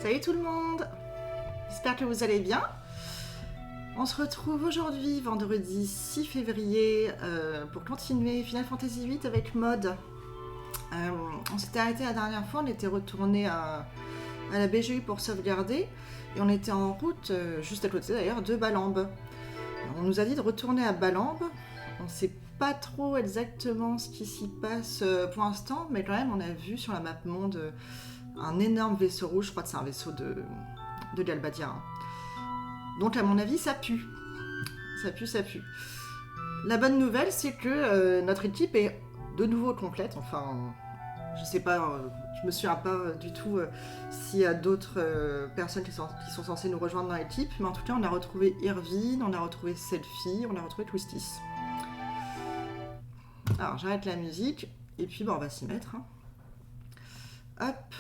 Salut tout le monde. J'espère que vous allez bien. On se retrouve aujourd'hui, vendredi 6 février, pour continuer Final Fantasy VIII avec Maud. On s'était arrêté la dernière fois, on était retourné à la BGU pour sauvegarder, et on était en route, juste à côté d'ailleurs, de Balambe. On nous a dit de retourner à Balambe. On ne sait pas trop exactement ce qui s'y passe pour l'instant, mais quand même on a vu sur la map monde un énorme vaisseau rouge, je crois que c'est un vaisseau de Galbadia. Donc à mon avis ça pue. Ça pue. La bonne nouvelle c'est que notre équipe est de nouveau complète, enfin je sais pas, je me souviens pas du tout s'il y a d'autres personnes qui sont censées nous rejoindre dans l'équipe, mais en tout cas on a retrouvé Irvine, on a retrouvé Selfie, on a retrouvé Twistis. Alors j'arrête la musique et puis bon, on va s'y mettre. Hein. Hop.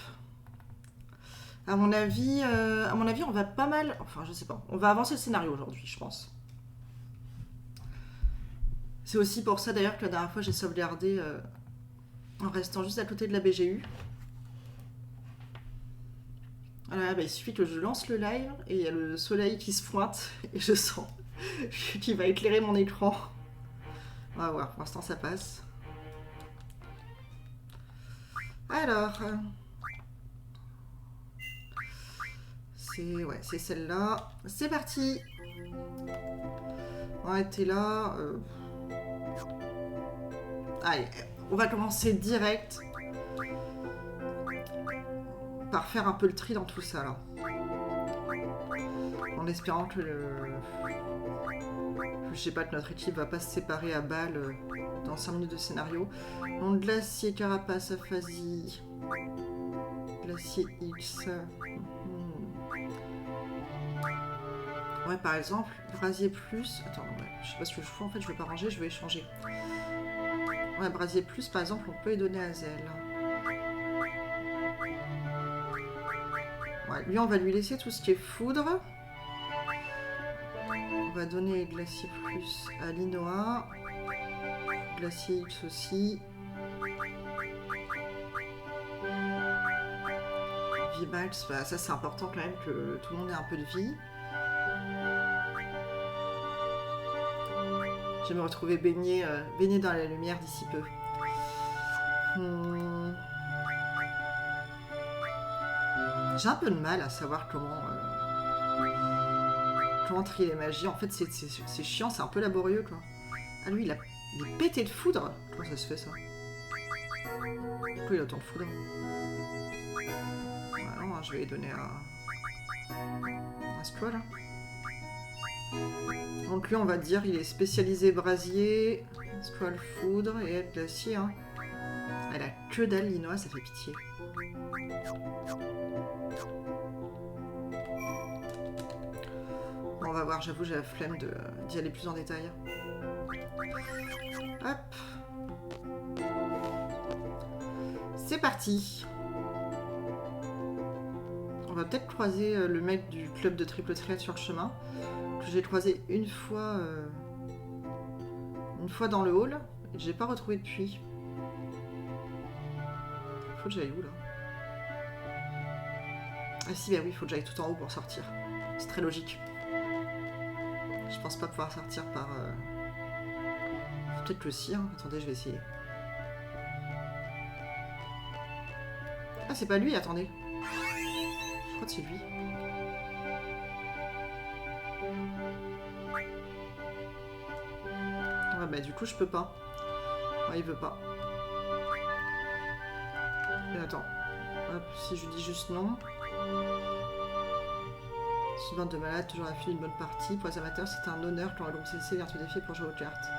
À mon avis, on va pas mal. Enfin, je sais pas. On va avancer le scénario aujourd'hui, je pense. C'est aussi pour ça d'ailleurs que la dernière fois j'ai sauvegardé en restant juste à côté de la BGU. Voilà, bah, il suffit que je lance le live et il y a le soleil qui se pointe et je sens qu'il va éclairer mon écran. On va voir, pour l'instant ça passe. Alors, c'est celle-là. C'est parti. On a été là. Allez, on va commencer direct par faire un peu le tri dans tout ça là. En espérant que je sais pas, que notre équipe va pas se séparer à balles dans 5 minutes de scénario. Donc glacier, carapace, aphasie, glacier X. Ouais, par exemple, brasier plus. Attends, ouais, je sais pas ce que je fais en fait, je vais pas ranger, je vais échanger. Ouais, brasier plus, par exemple, on peut y donner à Zel. Ouais, lui, on va lui laisser tout ce qui est foudre. On va donner glacier plus à Linoa. Glacier X aussi. Vie max, bah, ça c'est important quand même que tout le monde ait un peu de vie. Je vais me retrouver baignée dans la lumière d'ici peu. J'ai un peu de mal à savoir comment trier les magies. En fait, c'est chiant, c'est un peu laborieux, quoi. Ah, lui, il est pété de foudre. Comment ça se fait, ça? Pourquoi il a autant de foudre? Voilà, non, je vais lui donner à ce poids, là. Donc lui, on va dire, il est spécialisé brasier, squale foudre et aide glacier. Hein. Elle a que dalle, Linoa, ça fait pitié. Bon, on va voir, j'avoue, j'ai la flemme d'y aller plus en détail. Hop. C'est parti. On va peut-être croiser le mec du club de triple threat sur le chemin. Que j'ai croisé une fois dans le hall et que j'ai pas retrouvé depuis. Faut que j'aille où là? Ah si, bah oui, faut que j'aille tout en haut pour sortir. C'est très logique. Je pense pas pouvoir sortir par... Peut-être que si, hein. Attendez, je vais essayer. Ah, c'est pas lui, attendez. Je crois que c'est lui. Ouais, bah du coup, je peux pas. Ouais, il veut pas. Et attends. Hop, si je dis juste non. Suivant de malade, toujours à la file d'une bonne partie. Pour les amateurs, c'est un honneur quand le groupe CC vient te défier pour jouer aux cartes.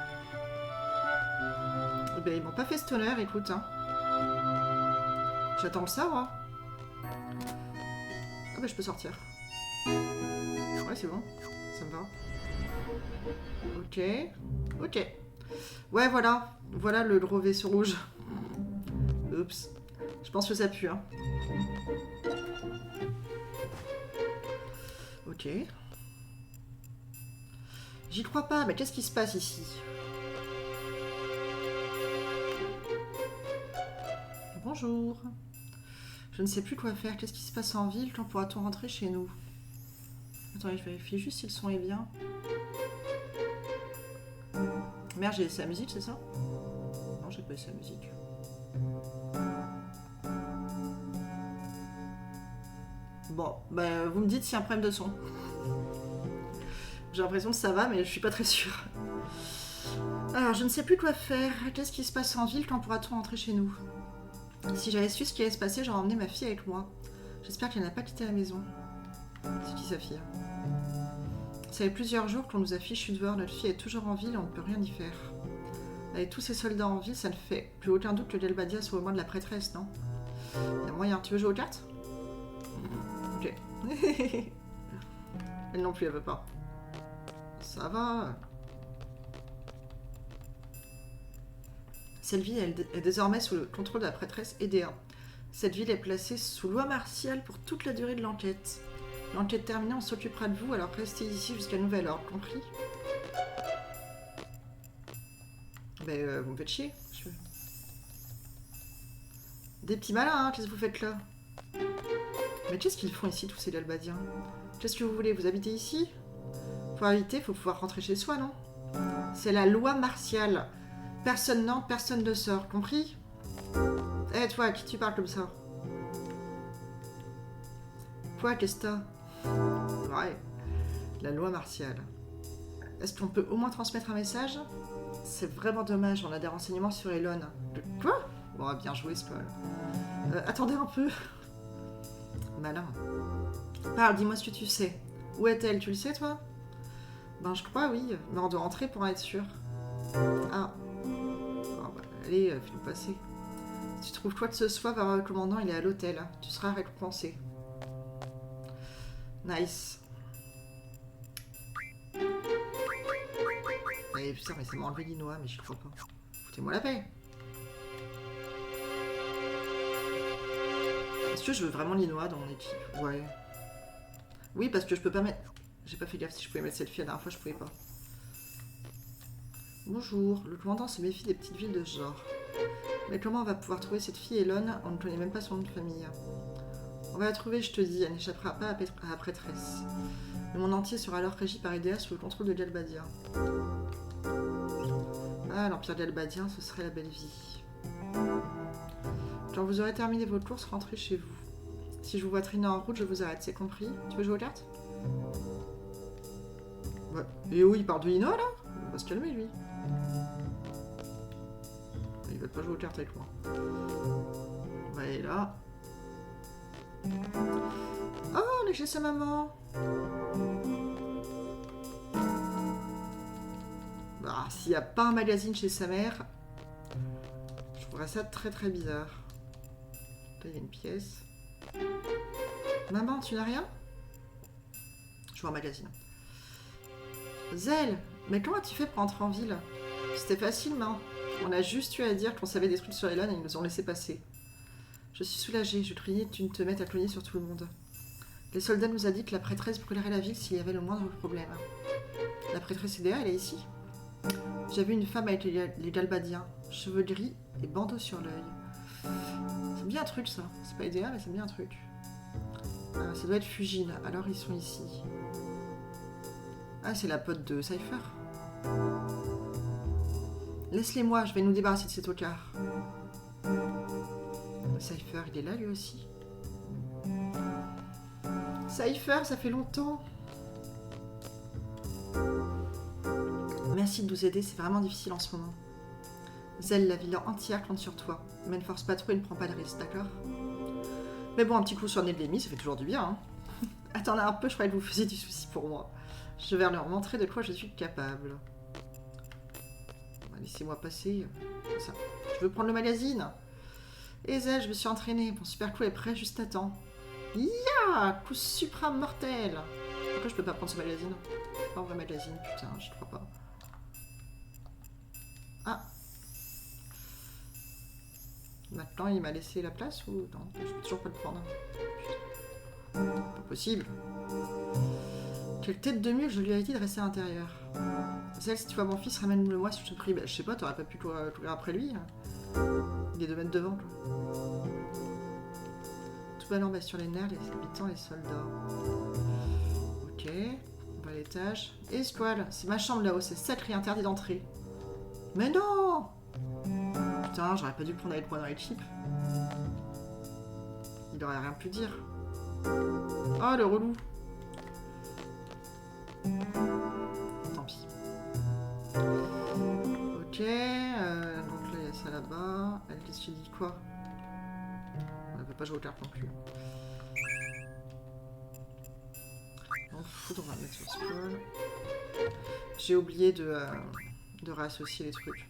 Et ben, ils m'ont pas fait cet honneur, écoute. Hein. J'attends le sort, hein. Ah bah, je peux sortir. Ouais, c'est bon. Ça me va. Ok. Ok. Ouais, voilà. Voilà le gros vaisseau rouge. Oups. Je pense que ça pue, hein. Ok. J'y crois pas, mais qu'est-ce qui se passe ici? Bonjour. Je ne sais plus quoi faire. Qu'est-ce qui se passe en ville? Quand pourra-t-on rentrer chez nous? Attendez, je vérifie juste si le son est bien. Merde, j'ai laissé la musique, c'est ça? Non, j'ai pas laissé la musique. Bon, bah vous me dites s'il y a un problème de son. J'ai l'impression que ça va, mais je suis pas très sûre. Alors, je ne sais plus quoi faire. Qu'est-ce qui se passe en ville? Quand pourra-t-on rentrer chez nous? Si j'avais su ce qui allait se passer, j'aurais emmené ma fille avec moi. J'espère qu'elle n'a pas quitté la maison. C'est qui sa fille? Ça fait plusieurs jours qu'on nous a fichu de voir. Notre fille est toujours en ville et on ne peut rien y faire. Avec tous ces soldats en ville, ça ne fait plus aucun doute que Delbadia soit au moins de la prêtresse, non? Il y a moyen. Tu veux jouer aux cartes? Ok. Elle non plus, elle veut pas. Ça va. Cette ville est désormais sous le contrôle de la prêtresse Edea. Cette ville est placée sous loi martiale pour toute la durée de l'enquête. L'enquête terminée, on s'occupera de vous, alors restez ici jusqu'à nouvel ordre, compris? Ben, vous me faites chier. Des petits malins, hein, qu'est-ce que vous faites là? Mais qu'est-ce qu'ils font ici, tous ces Dalbadiens? Qu'est-ce que vous voulez? Vous habitez ici? Pour habiter, il faut pouvoir rentrer chez soi, non? C'est la loi martiale. Personne n'entre, personne ne sort, compris? Eh, toi, à qui tu parles comme ça? Quoi, qu'est-ce que t'as? Ouais, la loi martiale. Est-ce qu'on peut au moins transmettre un message? C'est vraiment dommage, on a des renseignements sur Elon. Quoi? Bon, bien joué, Spoil. Attendez un peu. Malin. Parle, dis-moi ce que tu sais. Où est-elle? Tu le sais, toi? Ben, je crois, oui. Mais on doit rentrer pour en être sûr. Ah. Bon, bah, allez, fais-nous passer. Si tu trouves quoi que ce soit, va voir le commandant, il est à l'hôtel. Tu seras récompensé. Nice. Eh putain, mais ça m'a enlevé l'inoa, mais je crois pas. Foutez-moi la paix. Est-ce que je veux vraiment l'inoa dans mon équipe? Ouais. Oui, parce que je peux pas mettre... J'ai pas fait gaffe si je pouvais mettre cette fille la dernière fois, je pouvais pas. Bonjour, le commandant se méfie des petites villes de ce genre. Mais comment on va pouvoir trouver cette fille Elon? On ne connaît même pas son nom de famille. On va la trouver, je te dis, elle n'échappera pas à la prêtresse. Le monde entier sera alors régi par Edea sous le contrôle de Galbadia. Ah, l'Empire galbadien, ce serait la belle vie. Quand vous aurez terminé votre course, rentrez chez vous. Si je vous vois traîner en route, je vous arrête, c'est compris? Tu veux jouer aux cartes? Ouais. Et où il parle de Ino, là? On va se calmer, lui. Ils veulent pas jouer aux cartes avec moi. On va aller là. Oh, on est chez sa maman. Bah, s'il n'y a pas un magazine chez sa mère, je trouverais ça très très bizarre. Là, il y a une pièce. Maman, tu n'as rien? Je vois un magazine. Zelle, mais comment as-tu fait pour entrer en ville? C'était facile, non? On a juste eu à dire qu'on savait des trucs sur Elon et ils nous ont laissé passer. Je suis soulagée, je craignais que tu ne te mettes à cogner sur tout le monde. Les soldats nous a dit que la prêtresse brûlerait la ville s'il y avait le moindre problème. La prêtresse Edea, elle est ici? J'ai vu une femme avec les Galbadiens, cheveux gris et bandeau sur l'œil. C'est bien un truc, ça. C'est pas Edea, mais c'est bien un truc. Ça doit être Fujin, alors ils sont ici. Ah, c'est la pote de Cypher. Laisse-les-moi, je vais nous débarrasser de cet tocard. Cypher, il est là lui aussi. Cypher, ça fait longtemps. Merci de nous aider, c'est vraiment difficile en ce moment. Zelle, la ville entière compte sur toi. Mais ne force pas trop et ne prends pas de risques, d'accord? Mais bon, un petit coup sur le nez de l'ennemi, ça fait toujours du bien. Hein. Attendez un peu, je croyais que vous faisiez du souci pour moi. Je vais leur montrer de quoi je suis capable. Laissez-moi passer. Ça. Je veux prendre le magazine. Et Zelle, je me suis entraînée. Mon super coup est prêt juste à temps. Ya, coup supra mortel. Pourquoi je peux pas prendre ce magazine? C'est pas un vrai magazine, putain, je crois pas. Ah. Maintenant, il m'a laissé la place ou non? Je peux toujours pas le prendre. Putain. Pas possible. Quelle tête de mule, je lui avais dit de rester à l'intérieur. Zelle, si tu vois mon fils, ramène-le-moi si je te prie. Bah, je sais pas, t'aurais pas pu courir après lui. Il est 2 mètres devant, quoi. ballon bat sur les nerfs, les habitants, les soldats. Ok, on va à l'étage. Et squale, c'est ma chambre là-haut, c'est sacré, interdit d'entrer. Mais non! Putain, j'aurais pas dû le prendre avec moi dans les chips. Il aurait rien pu dire. Oh, le relou! Tant pis. Ok, donc là il y a ça là-bas. Elle, qu'est-ce que tu dis quoi? Elle veut pas jouer aux cartes non plus. On fout, on va mettre sur Squall. J'ai oublié de réassocier les trucs.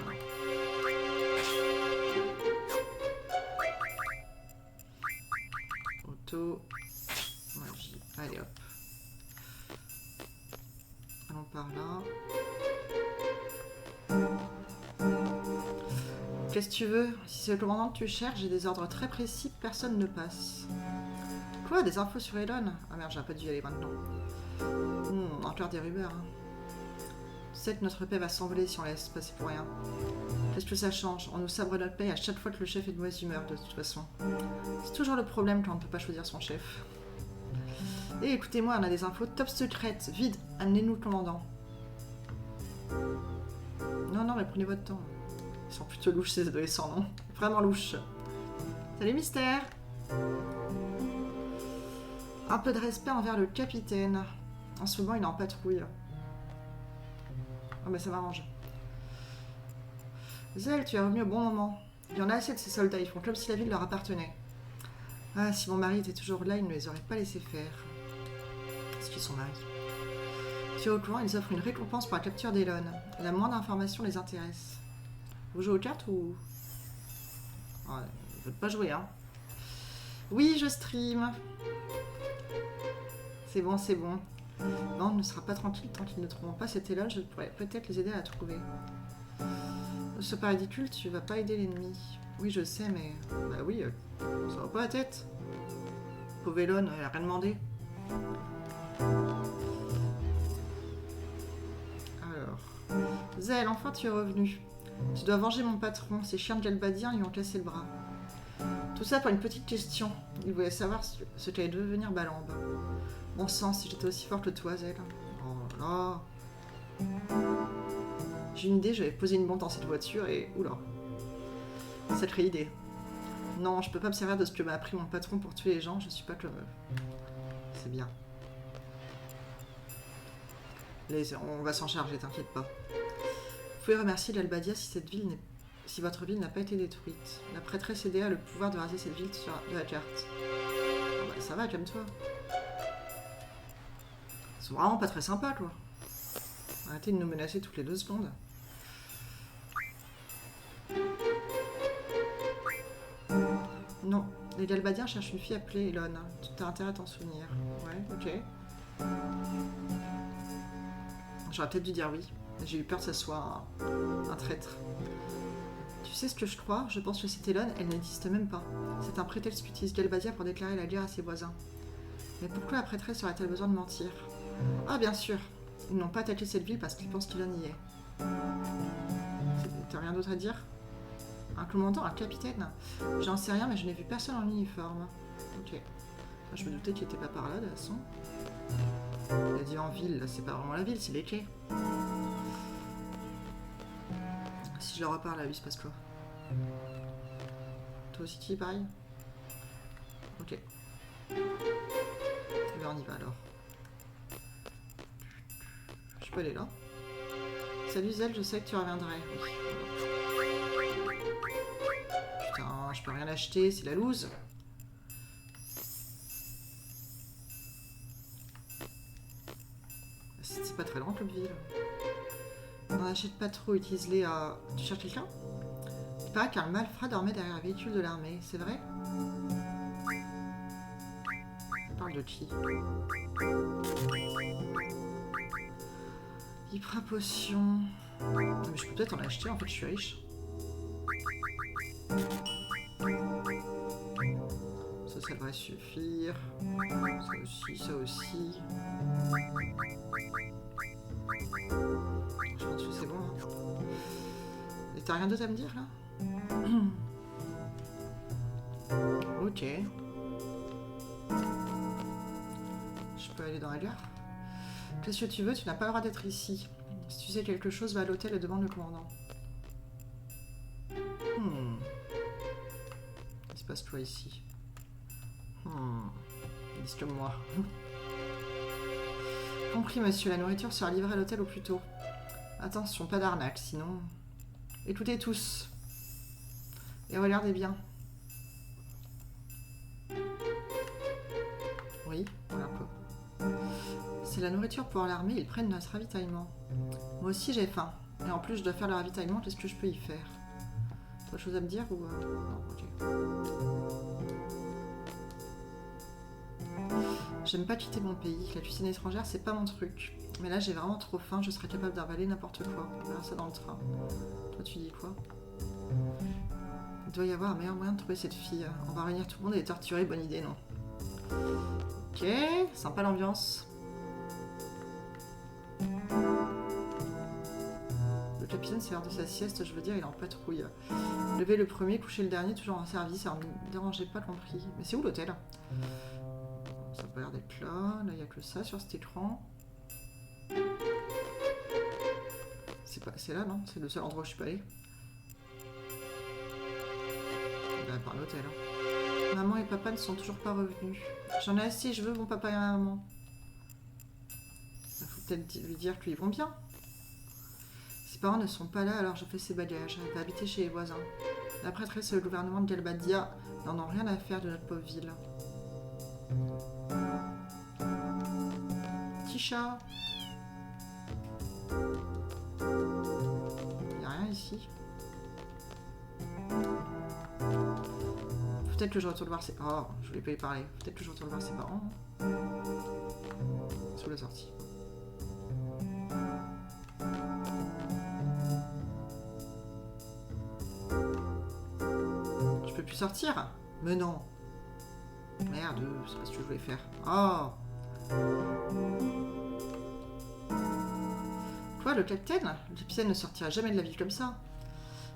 Voilà. Auto. Magie. Allez hop. Allons par là. Qu'est-ce que tu veux? Si c'est le commandant que tu cherches, j'ai des ordres très précis, personne ne passe. Quoi? Des infos sur Elon? Ah merde, j'aurais pas dû y aller maintenant. Encore des rumeurs. Hein. Tu sais que notre paix va s'envoler si on laisse passer pour rien. Qu'est-ce que ça change? On nous sabre notre paix à chaque fois que le chef est de mauvaise humeur, de toute façon. C'est toujours le problème quand on ne peut pas choisir son chef. Et écoutez-moi, on a des infos top secrètes. Vide, amenez-nous le commandant. Non, mais prenez votre temps. Ils sont plutôt louches ces adolescents, non? Vraiment louches. Salut Mystère! Un peu de respect envers le capitaine. En ce moment, il est en patrouille. Oh, mais ça m'arrange. Zell, tu es revenu au bon moment. Il y en a assez de ces soldats, ils font comme si la ville leur appartenait. Ah, si mon mari était toujours là, il ne les aurait pas laissés faire. Est-ce qu'ils sont mariés? Tu es au courant, ils offrent une récompense pour la capture d'Elon. La moindre information les intéresse. Vous jouez aux cartes ou... Oh, ils veulent pas jouer, hein. Oui, je stream. C'est bon, c'est bon. Non, on ne sera pas tranquille tant qu'ils ne trouveront pas cet Elon. Je pourrais peut-être les aider à la trouver. C'est pas ridicule, tu vas pas aider l'ennemi. Oui, je sais, mais... Bah oui, ça va pas la tête. Pauvre Elon, elle a rien demandé. Alors... Zell, enfin tu es revenu. Tu dois venger mon patron. Ces chiens de Galbadien lui ont cassé le bras. Tout ça pour une petite question. Il voulait savoir ce qu'allait devenir Balamb. Bon sang, si j'étais aussi forte que toi, Zell. Oh là. J'ai une idée, j'avais posé une bombe dans cette voiture et... Oula. Sacrée idée. Non, je peux pas me servir de ce que m'a appris mon patron pour tuer les gens, je suis pas comme eux. C'est bien. On va s'en charger, t'inquiète pas. Vous pouvez remercier l'Albadia si votre ville n'a pas été détruite. La prêtresse Edea a le pouvoir de raser cette ville de la carte. Oh bah, ça va, calme-toi. Ils sont vraiment pas très sympas, quoi. Arrêtez de nous menacer toutes les 2 secondes. Non, les Galbadiens cherchent une fille appelée Elon. Tu as intérêt à t'en souvenir. Ouais, ok. J'aurais peut-être dû dire oui. J'ai eu peur que ça soit un traître. Tu sais ce que je crois? Je pense que cette Elon, elle n'existe même pas. C'est un prétexte qu'utilise Galbadia pour déclarer la guerre à ses voisins. Mais pourquoi la prêtresse aurait-elle besoin de mentir? Ah, bien sûr. Ils n'ont pas attaqué cette ville parce qu'ils pensent qu'Elon y est. T'as rien d'autre à dire? Un commandant, un capitaine? J'en sais rien, mais je n'ai vu personne en uniforme. Ok. Je me doutais qu'il était pas par là, de toute façon. Il a dit en ville, là, c'est pas vraiment la ville, c'est les quais. Si je leur reparle, là, lui, il se passe quoi? Toi aussi, tu y pareil? Ok. Eh bien, on y va, alors. Je peux aller là. Salut, Zell, je sais que tu reviendrais. Oui. Putain, je peux rien acheter, c'est la loose. C'est pas très grand comme ville. On n'en achète pas trop, utilise-les à... Tu cherches quelqu'un? Il paraît qu'un malfrat dormait derrière un véhicule de l'armée, c'est vrai? On parle de qui? Hypra potion... Mais je peux peut-être en acheter, en fait je suis riche. Ça devrait suffire. Ça aussi, ça aussi. Je pense que c'est bon. Hein. Et t'as rien d'autre à me dire là? Ok. Je peux aller dans la gare. Qu'est-ce que tu veux? Tu n'as pas le droit d'être ici. Si tu sais quelque chose, va à l'hôtel et demande le commandant. Il se passe quoi ici? Dis-le-moi. Compris, monsieur. La nourriture sera livrée à l'hôtel au plus tôt. Attention, pas d'arnaque, sinon... Écoutez tous. Et regardez bien. Oui, voilà un peu. C'est la nourriture pour l'armée, ils prennent notre ravitaillement. Moi aussi j'ai faim. Et en plus je dois faire le ravitaillement, qu'est-ce que je peux y faire? T'as autre chose à me dire ou... Non, ok. J'aime pas quitter mon pays. La cuisine étrangère, c'est pas mon truc. Mais là j'ai vraiment trop faim, je serais capable d'avaler n'importe quoi. On verra ça dans le train. Toi tu dis quoi? Il doit y avoir un meilleur moyen de trouver cette fille. On va réunir tout le monde et les torturer, bonne idée, non? Ok, sympa l'ambiance. Le capitaine, c'est l'heure de sa sieste, je veux dire, il est en patrouille. Lever le premier, coucher le dernier, toujours en service, alors ne dérangez pas, compris. Mais c'est où l'hôtel? Ça a pas l'air d'être là. Là, il n'y a que ça sur cet écran. C'est là, non? C'est le seul endroit où je suis pas allée. Là, par l'hôtel. Maman et papa ne sont toujours pas revenus. J'en ai assez, je veux mon papa et ma maman. Il faut peut-être lui dire qu'ils vont bien. Ses parents ne sont pas là, alors je fais ses bagages. Elle va habiter chez les voisins. La prêtresse et le gouvernement de Galbadia n'en ont rien à faire de notre pauvre ville. Petit chat. Il n'y a rien ici. Peut-être que je retourne voir ses... Oh, je voulais pas y parler. Peut-être que je retourne voir ses parents. Sous la sortie. Je peux plus sortir? Mais non. Merde, c'est pas ce que je voulais faire. Oh. Quoi, le capitaine? Le capitaine ne sortira jamais de la ville comme ça.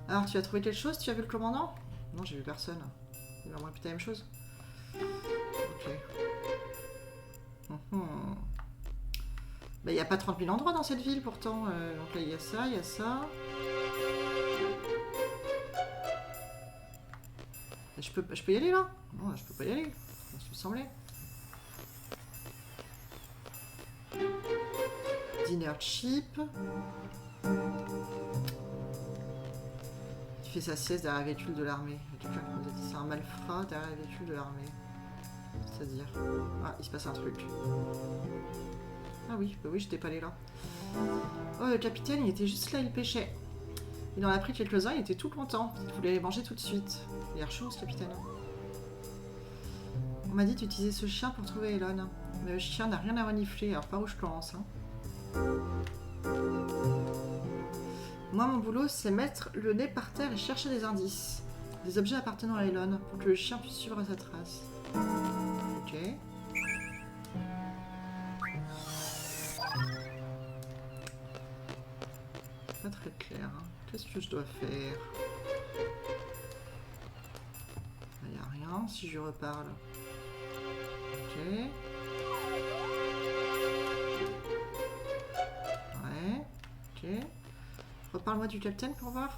Alors, tu as trouvé quelque chose? Tu as vu le commandant? Non, j'ai vu personne. Il va me répéter la même chose. Ok. Bah, il n'y a pas 30 000 endroits dans cette ville pourtant. Donc là, il y a ça, il y a ça. Je peux y aller là? Non, je peux pas y aller. Ça me semblait. Dinner cheap. Il fait sa sieste derrière la véhicule de l'armée. Il y a quelqu'un qui nous a dit c'est un malfrat derrière la véhicule de l'armée. C'est-à-dire... Ah, il se passe un truc. Ah oui, bah oui, j'étais pas allé là. Oh, le capitaine, il était juste là, il pêchait. Il en a pris quelques-uns, il était tout content. Il voulait les manger tout de suite. Il a l'air chaud, ce capitaine. On m'a dit d'utiliser ce chien pour trouver Elon. Mais le chien n'a rien à renifler, alors par où je commence, hein. Moi, mon boulot, c'est mettre le nez par terre et chercher des indices. Des objets appartenant à Elon, pour que le chien puisse suivre sa trace. Ok. Pas très clair, hein. Qu'est-ce que je dois faire? Il n'y a rien, si je reparle. Ok. Ouais. Ok. Reparle-moi du capitaine pour voir.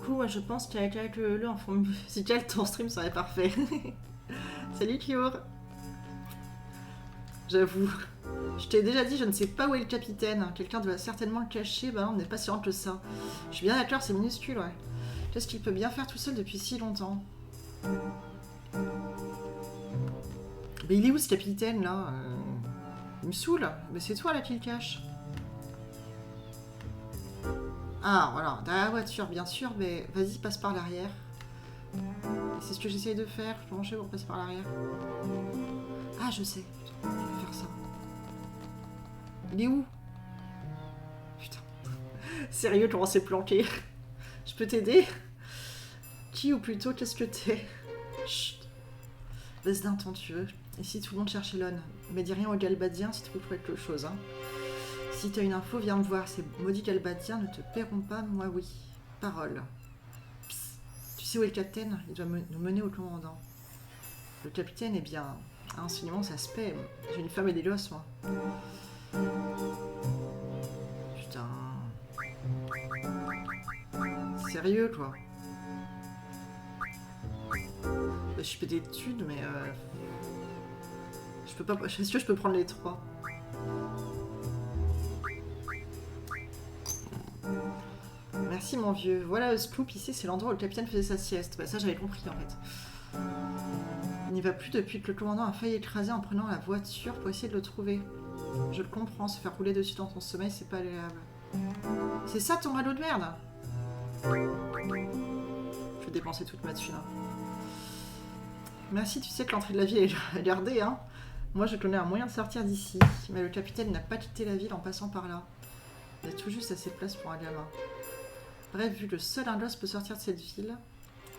Coucou, je pense qu'avec le en fond musical, ton stream serait parfait. Salut Kior. J'avoue. Je t'ai déjà dit, je ne sais pas où est le capitaine. Quelqu'un doit certainement le cacher. Bah non, on n'est pas sûr que ça. Je suis bien d'accord, c'est minuscule, ouais. Qu'est-ce qu'il peut bien faire tout seul depuis si longtemps? Mais il est où ce capitaine là? Il me saoule. Mais c'est toi là qui le cache. Ah voilà, derrière la voiture bien sûr, mais vas-y, passe par l'arrière. C'est ce que j'essaye de faire. Comment je fais pour passer par l'arrière? Ah, je sais. Je vais faire ça. Il est où? Putain. Sérieux, comment c'est planqué? Je peux t'aider? Qui ou plutôt qu'est-ce que t'es? Chut. Baisse d'un ton, tu veux. Ici, tout le monde cherche Elon. Mais dis rien aux Galbadiens si tu trouves quelque chose. Hein. Si t'as une info, viens me voir. Ces maudits Galbadiens ne te paieront pas, moi oui. Parole. Psst. Tu sais où est le capitaine? Il doit nous mener au commandant. Le capitaine, eh bien, un enseignement, ça se paie. J'ai une femme et des gosses, moi. Putain. Sérieux, quoi. Je suis pété de thunes, mais je peux pas. Je suis sûr que je peux prendre les 3. Merci mon vieux. Voilà le scoop ici, c'est l'endroit où le capitaine faisait sa sieste. Bah ça j'avais compris en fait. Il n'y va plus depuis que le commandant a failli écraser en prenant la voiture pour essayer de le trouver. Je le comprends, se faire rouler dessus dans ton sommeil, c'est pas agréable. C'est ça ton radeau de merde? Je vais dépenser toute ma thune. Merci, tu sais que l'entrée de la ville est gardée, hein. Moi, je connais un moyen de sortir d'ici, mais le capitaine n'a pas quitté la ville en passant par là. Il y a tout juste assez de place pour un gamin. Bref, vu que seul un gosse peut sortir de cette ville,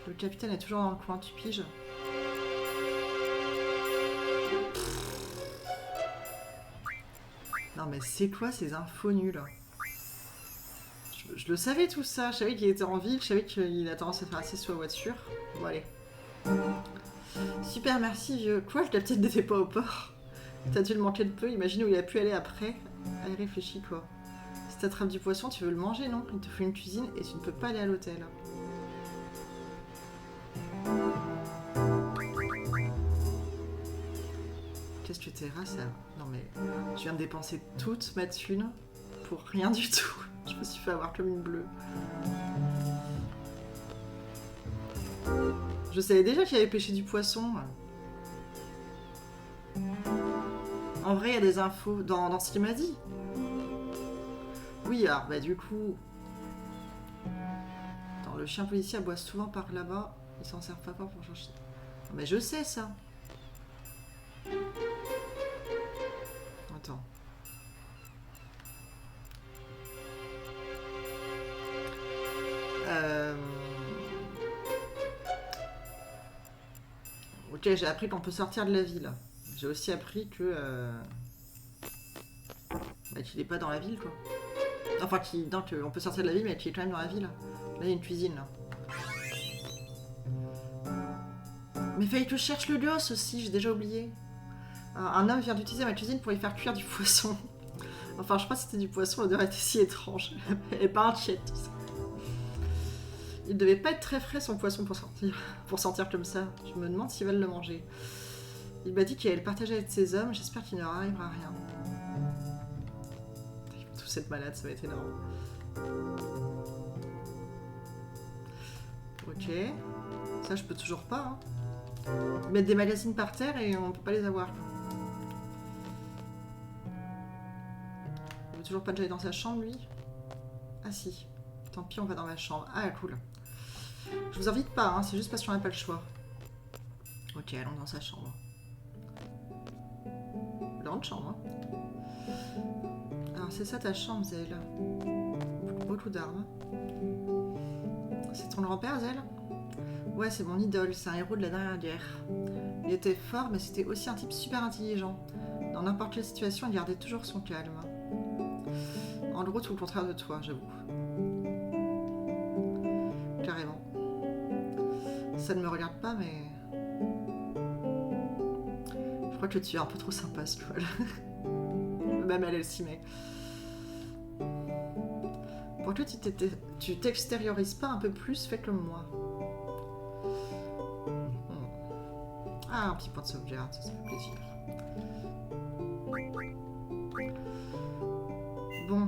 le capitaine est toujours dans le coin, tu piges. Non mais c'est quoi ces infos nulles? Je le savais tout ça, je savais qu'il était en ville, je savais qu'il a tendance à faire assez sur la voiture. Bon allez. Super, merci vieux. Quoi, le capitaine n'était pas au port? T'as dû le manquer de peu, imagine où il a pu aller après. Allez, réfléchis quoi. Si t'attrapes du poisson, tu veux le manger, non? Il te faut une cuisine et tu ne peux pas aller à l'hôtel. Qu'est-ce que t'es race? Non mais, je viens de dépenser toute ma thune pour rien du tout. Je me suis fait avoir comme une bleue. Je savais déjà qu'il avait pêché du poisson. En vrai, il y a des infos dans ce qu'il m'a dit. Oui, alors, bah du coup... Attends, le chien policier aboie souvent par là-bas. Il s'en sert pas pour chercher... Non, mais je sais ça. Attends. Ok, j'ai appris qu'on peut sortir de la ville. J'ai aussi appris que... Bah, qu'il est pas dans la ville, quoi. Enfin, on peut sortir de la ville, mais qu'il est quand même dans la ville. Là, il y a une cuisine, là. Mais fallait que je cherche le gosse aussi, j'ai déjà oublié. Un homme vient d'utiliser ma cuisine pour y faire cuire du poisson. Enfin, je crois que c'était du poisson, l'odeur était si étrange. Et pas un chet, tout ça. Il devait pas être très frais son poisson pour sentir comme ça. Je me demande s'ils veulent le manger. Il m'a dit qu'il allait le partager avec ses hommes, j'espère qu'il ne leur arrivera rien. Ils vont tous être malades, ça va être énorme. Ok. Ça, je peux toujours pas. Hein. Mettre des magazines par terre et on peut pas les avoir. Il veut toujours pas que j'aille dans sa chambre, lui? Ah si. Tant pis, on va dans ma chambre. Ah, cool. Je vous invite pas, hein, c'est juste parce qu'on n'a pas le choix. Ok, allons dans sa chambre. Grande chambre. Hein. Alors, c'est ça ta chambre, Zelle. Beaucoup d'armes. C'est ton grand-père, Zelle? Ouais, c'est mon idole, c'est un héros de la dernière guerre. Il était fort, mais c'était aussi un type super intelligent. Dans n'importe quelle situation, il gardait toujours son calme. En gros, tout le contraire de toi, j'avoue. Carrément. Ça ne me regarde pas, mais... Je crois que tu es un peu trop sympa, Squall. Même elle s'y met. Pourquoi tu t'extériorises pas un peu plus, fais comme moi. Ah, un petit point de sauvegarde, ça fait plaisir. Bon.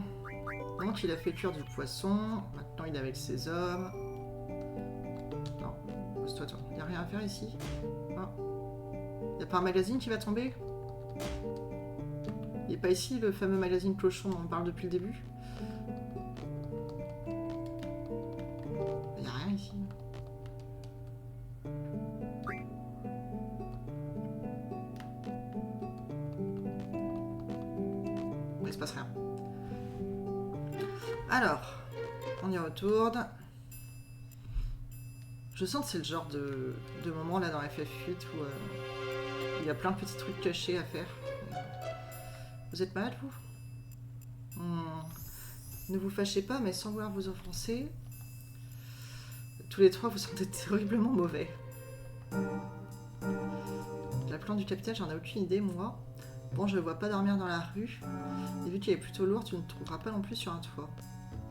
Donc il a fait cuire du poisson. Maintenant il est avec ses hommes. Non, pose-toi, toi. Il n'y a rien à faire ici. Il n'y a pas un magazine qui va tomber? Il n'est pas ici le fameux magazine Clochon dont on parle depuis le début? Il n'y a rien ici. Il se passe rien. Alors, on y retourne. Je sens que c'est le genre de moment là dans FF8 où il y a plein de petits trucs cachés à faire. Vous êtes malade, vous? Ne vous fâchez pas, mais sans vouloir vous offenser, tous les trois vous sentez terriblement mauvais. La plante du capitaine, j'en ai aucune idée, moi. Bon, je ne vois pas dormir dans la rue. Et vu qu'elle est plutôt lourde, tu ne trouveras pas non plus sur un toit.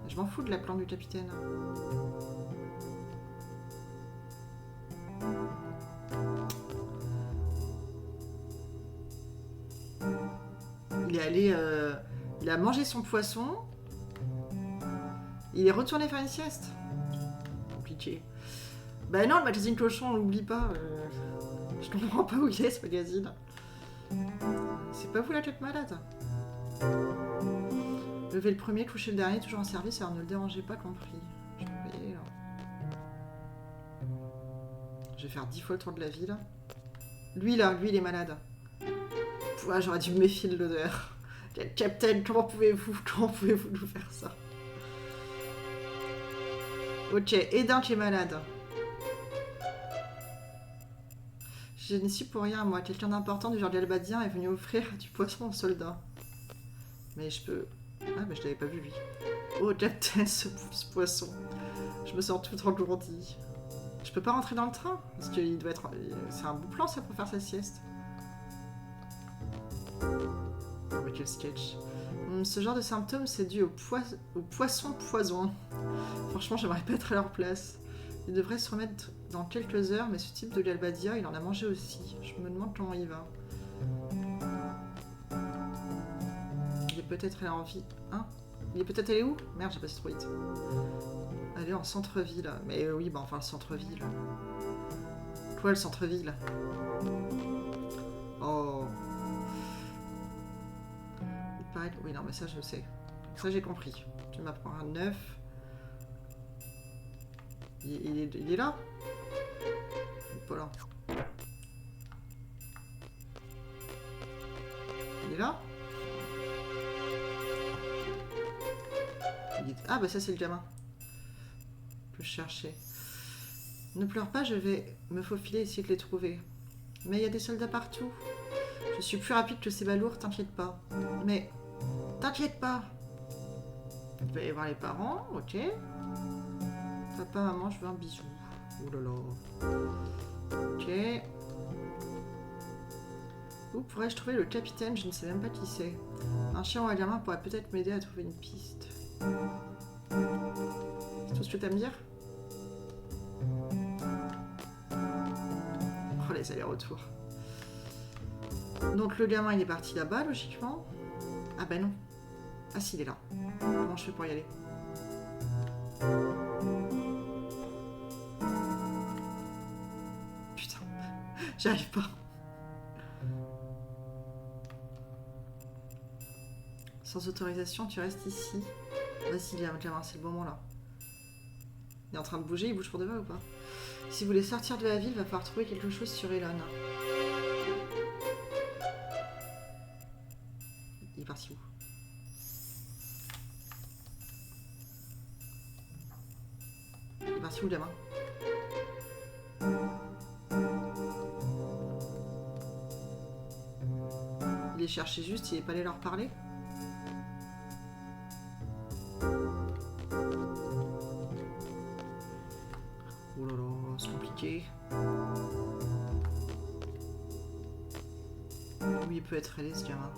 Je m'en fous de la plante du capitaine. Il est allé... il a mangé son poisson. Il est retourné faire une sieste. Compliqué. Bah non, le magazine Cochon, on l'oublie pas. Je comprends pas où il est, ce magazine. C'est pas vous la tête malade. Lever le premier, coucher le dernier, toujours en service, alors ne le dérangez pas, compris. Je vais payer, là. Je vais faire 10 fois le tour de la ville. Lui, là, lui, il est malade. Ouais, j'aurais dû me méfier de l'odeur. Capitaine, comment pouvez-vous nous faire ça? Ok, Edin qui est malade. Je n'y suis pour rien, moi. Quelqu'un d'important du genre d'Albadien est venu offrir du poisson aux soldats. Mais je peux... Ah, mais je l'avais pas vu, lui. Oh, Capitaine, ce poisson. Je me sens tout engourdi. Je peux pas rentrer dans le train? Parce qu'il doit être... C'est un bon plan, ça, pour faire sa sieste. Oh, mais quel sketch. Ce genre de symptômes, c'est dû au poisson poison. Franchement, j'aimerais pas être à leur place. Il devrait se remettre dans quelques heures, mais ce type de Galbadia, il en a mangé aussi. Je me demande comment il va. Il est peut-être allé en vie... Hein? Il est peut-être allé où? Merde, j'ai passé trop vite. Aller en centre-ville. Mais oui, bah enfin le centre-ville. Quoi, le centre-ville? Oh. Il paraît... Oui, non, mais ça, je sais. Ça, j'ai compris. Tu m'apprends un 9. Il est là? Il est pas là. Il est là? Ah bah ça c'est le gamin. Je peux chercher. Ne pleure pas, je vais me faufiler, essayer de les trouver. Mais il y a des soldats partout. Je suis plus rapide que ces balourds, t'inquiète pas. Mais t'inquiète pas. Il va y avoir les parents, ok. Papa, maman, je veux un bisou. Oh là là. Ok. Où pourrais-je trouver le capitaine? Je ne sais même pas qui c'est. Un chien ou un gamin pourrait peut-être m'aider à trouver une piste. C'est tout ce que tu as à me dire? Oh, les allers-retours. Donc le gamin, il est parti là-bas, logiquement. Ah bah non. Ah si, il est là. Comment je fais pour y aller? Putain, j'arrive pas. Sans autorisation, tu restes ici. Vas-y, gamin, c'est le moment là. Il est en train de bouger, il bouge pour de vrai ou pas? Si vous voulez sortir de la ville, il va falloir trouver quelque chose sur Elon. Il est parti où? Il est parti où, le gamin? Il est cherché juste, il est pas allé leur parler? Oh là là, c'est compliqué. Où il peut être allé, ce gamin?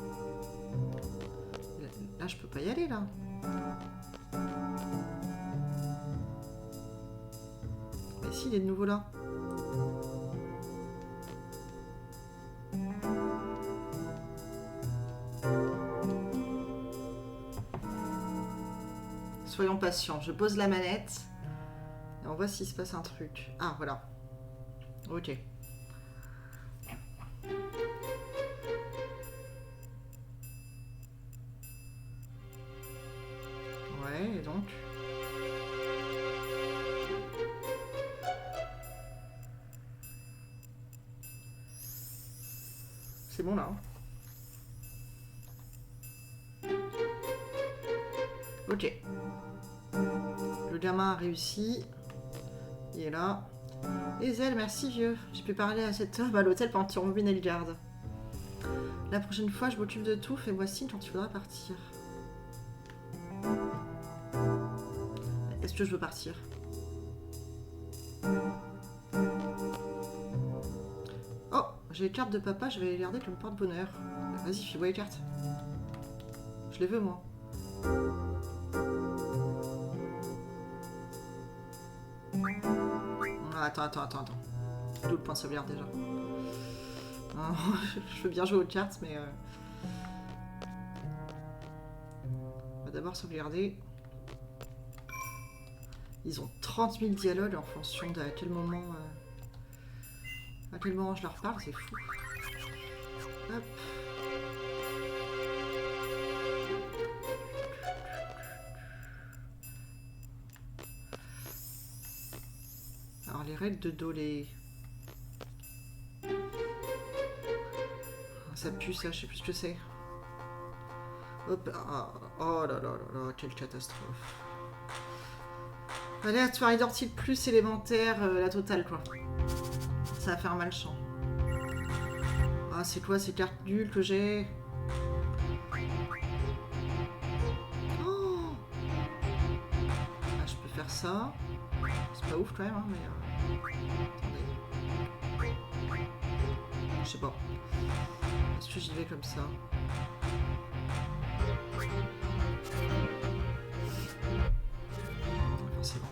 Là, je peux pas y aller, là. Mais si, il est de nouveau là. Soyons patients. Je pose la manette. Et on voit s'il se passe un truc. Ah, voilà. Ok. Ouais, et donc? C'est bon, là. Ok. Le gamin a réussi. Il est là. Ezel, merci vieux. J'ai pu parler à cet homme à l'hôtel pendant que tu rembobinais le garde. La prochaine fois, je m'occupe de tout. Fais-moi signe quand tu voudras partir. Est-ce que je veux partir? Oh, j'ai les cartes de papa, je vais les garder comme porte-bonheur. Vas-y, file-moi les cartes. Je les veux, moi. Ah, attends. D'où le point de sauvegarde déjà? Non, je veux bien jouer aux cartes, mais... On va d'abord sauvegarder. Ils ont 30 000 dialogues en fonction de à quel moment je leur parle, c'est fou. Hop. Alors les règles de Dolé. Ça pue ça, je sais plus ce que c'est. Hop. Oh là là là là, quelle catastrophe. Aléatoire identique plus élémentaire, la totale quoi. Ça va faire mal champ. Ah c'est quoi ces cartes nulles que j'ai? Oh, ah, je peux faire ça. C'est pas ouf quand même hein, mais... Attendez. Je sais pas. Est-ce que j'y vais comme ça? Forcément.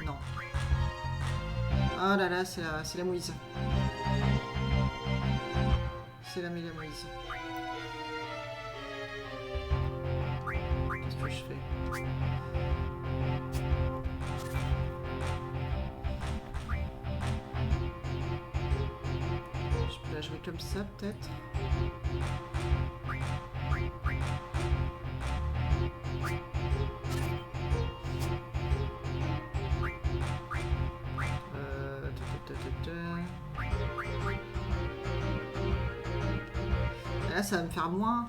Non. Ah là là, c'est la mouise. C'est la mouise. Qu'est-ce que je fais? Je peux la jouer comme ça peut-être? Là ça va me faire moins.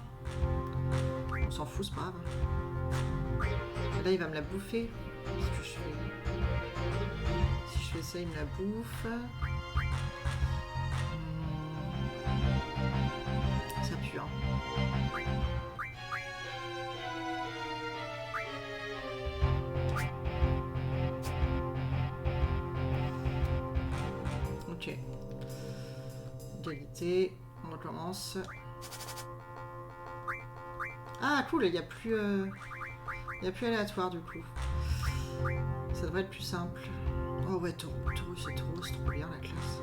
On s'en fout, c'est pas grave. Là il va me la bouffer. Qu'est-ce que je fais? Si je fais ça il me la bouffe. Ça pue hein. Ok. Égalité. On recommence. Ah cool, il n'y a plus aléatoire du coup. Ça devrait être plus simple. Oh ouais, taureau, c'est trop bien la classe.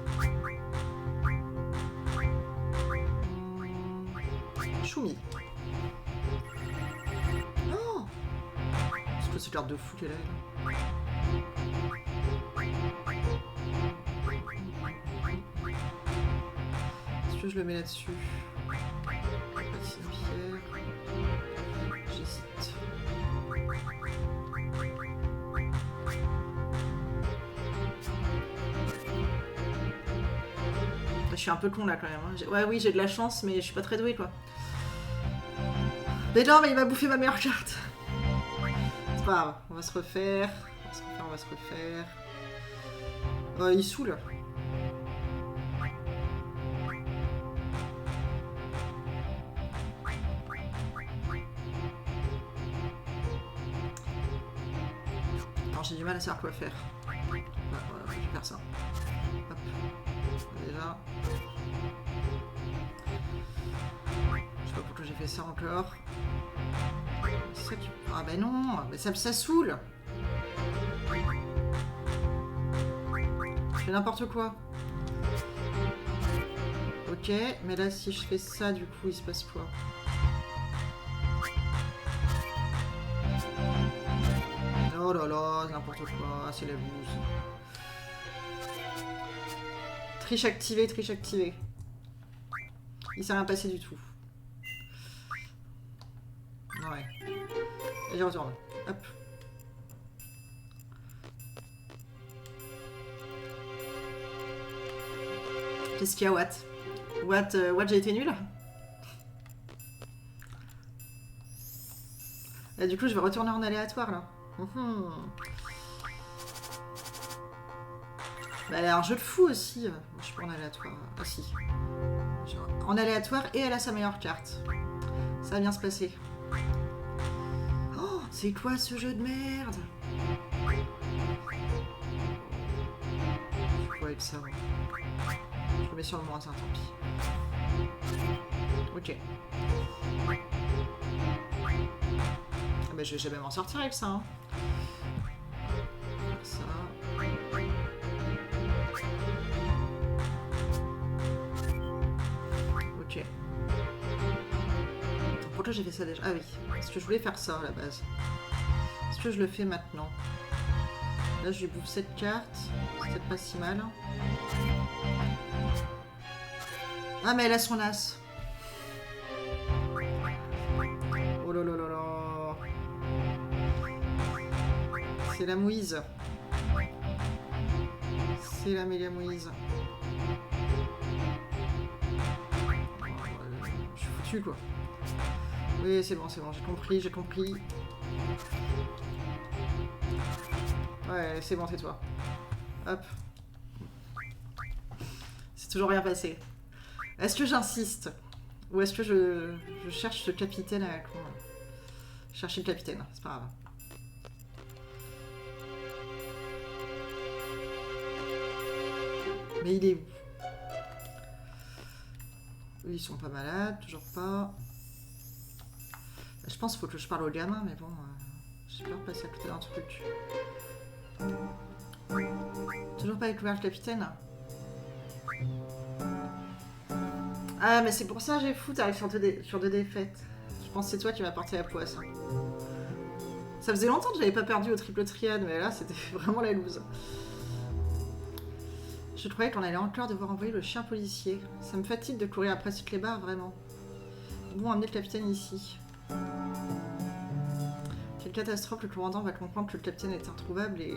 Choumi. Oh, c'est quoi cette carte de fou qu'elle a là? Est-ce que je le mets là-dessus? Pierre. J'hésite. Je suis un peu con là quand même. Hein. Ouais, oui, j'ai de la chance, mais je suis pas très douée quoi. Mais non, mais il m'a bouffé ma meilleure carte. C'est pas grave, on va se refaire. Oh, il saoule. Alors j'ai du mal à savoir quoi faire. Ouais, voilà, je vais faire ça. Hop. Déjà. Je sais pas pourquoi j'ai fait ça encore. Ça qui... Ah ben non, mais ça saoule. Je fais n'importe quoi. Ok, mais là si je fais ça du coup il se passe quoi? Oh là là, n'importe quoi, c'est la bouse. Triche activée. Il s'est rien passé du tout. Ouais. Et j'y retourne. Hop. Qu'est-ce qu'il y a, Watt? Watt, j'ai été nul. Et du coup, je vais retourner en aléatoire, là. Bah, un jeu de fou aussi. Je suis pas en aléatoire. Ah si. En aléatoire et elle a sa meilleure carte. Ça va bien se passer. Oh, c'est quoi ce jeu de merde? Je vois avec ça. Ouais. Je le mets sur le moins, tant pis. Ok. Ah bah, je vais jamais m'en sortir avec ça. Hein. Ça. Ok. Attends, pourquoi j'ai fait ça déjà? Ah oui, parce que je voulais faire ça à la base. Est-ce que je le fais maintenant? Là, je lui bouffe cette carte. C'est peut-être pas si mal. Ah, mais elle a son as. Oh là là là là. C'est la mouise. C'est la méga mouise. Je suis foutu quoi. Oui, c'est bon, j'ai compris. Ouais, c'est bon, tais-toi. Hop. C'est toujours rien passé. Est-ce que j'insiste? Ou est-ce que je cherche ce capitaine à la con? Chercher le capitaine, c'est pas grave. Mais il est où? Eux, ils sont pas malades, toujours pas. Je pense qu'il faut que je parle au gamin, mais bon, j'ai peur de passer à côté d'un truc. Toujours pas découvert le capitaine? Ah, mais c'est pour ça que j'ai fou, t'arrives sur deux défaites. Je pense que c'est toi qui m'as porté la poisse. Hein. Ça faisait longtemps que j'avais pas perdu au triple triade, mais là, c'était vraiment la loose. Je croyais qu'on allait encore devoir envoyer le chien policier. Ça me fatigue de courir après ces clébards, vraiment. Bon, amener le capitaine ici. Quelle catastrophe, le commandant va comprendre que le capitaine est introuvable et...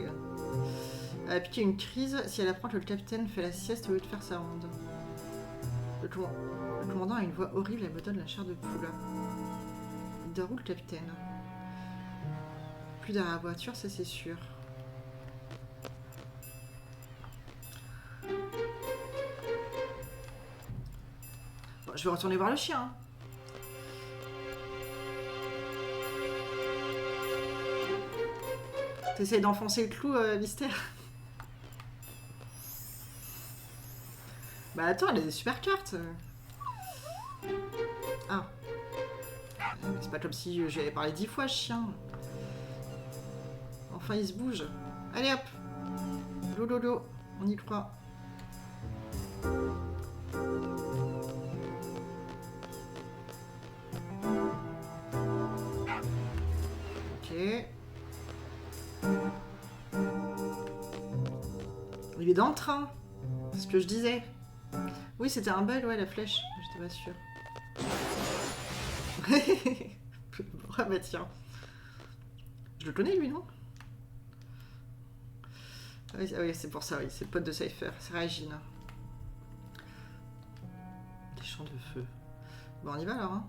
elle a piqué une crise si elle apprend que le capitaine fait la sieste au lieu de faire sa ronde. Le commandant a une voix horrible, elle me donne la chair de poule. Il dort où le capitaine? Plus dans la voiture, ça c'est sûr. Bon, je vais retourner voir le chien. Hein. T'essayes d'enfoncer le clou, Mystère? Bah attends, elle a des super cartes. Ah. C'est pas comme si j'avais parlé 10 fois, chien. Enfin, il se bouge. Allez hop. Lolo, on y croit. Ok. Il est dans le train. C'est ce que je disais. Oui, c'était un bug, ouais, la flèche. J'étais pas sûre. Ah bah tiens. Je le connais, lui, non? Ah oui, c'est pour ça, oui. C'est le pote de Cypher. C'est Régine. Des champs de feu. Bon, on y va, alors, hein.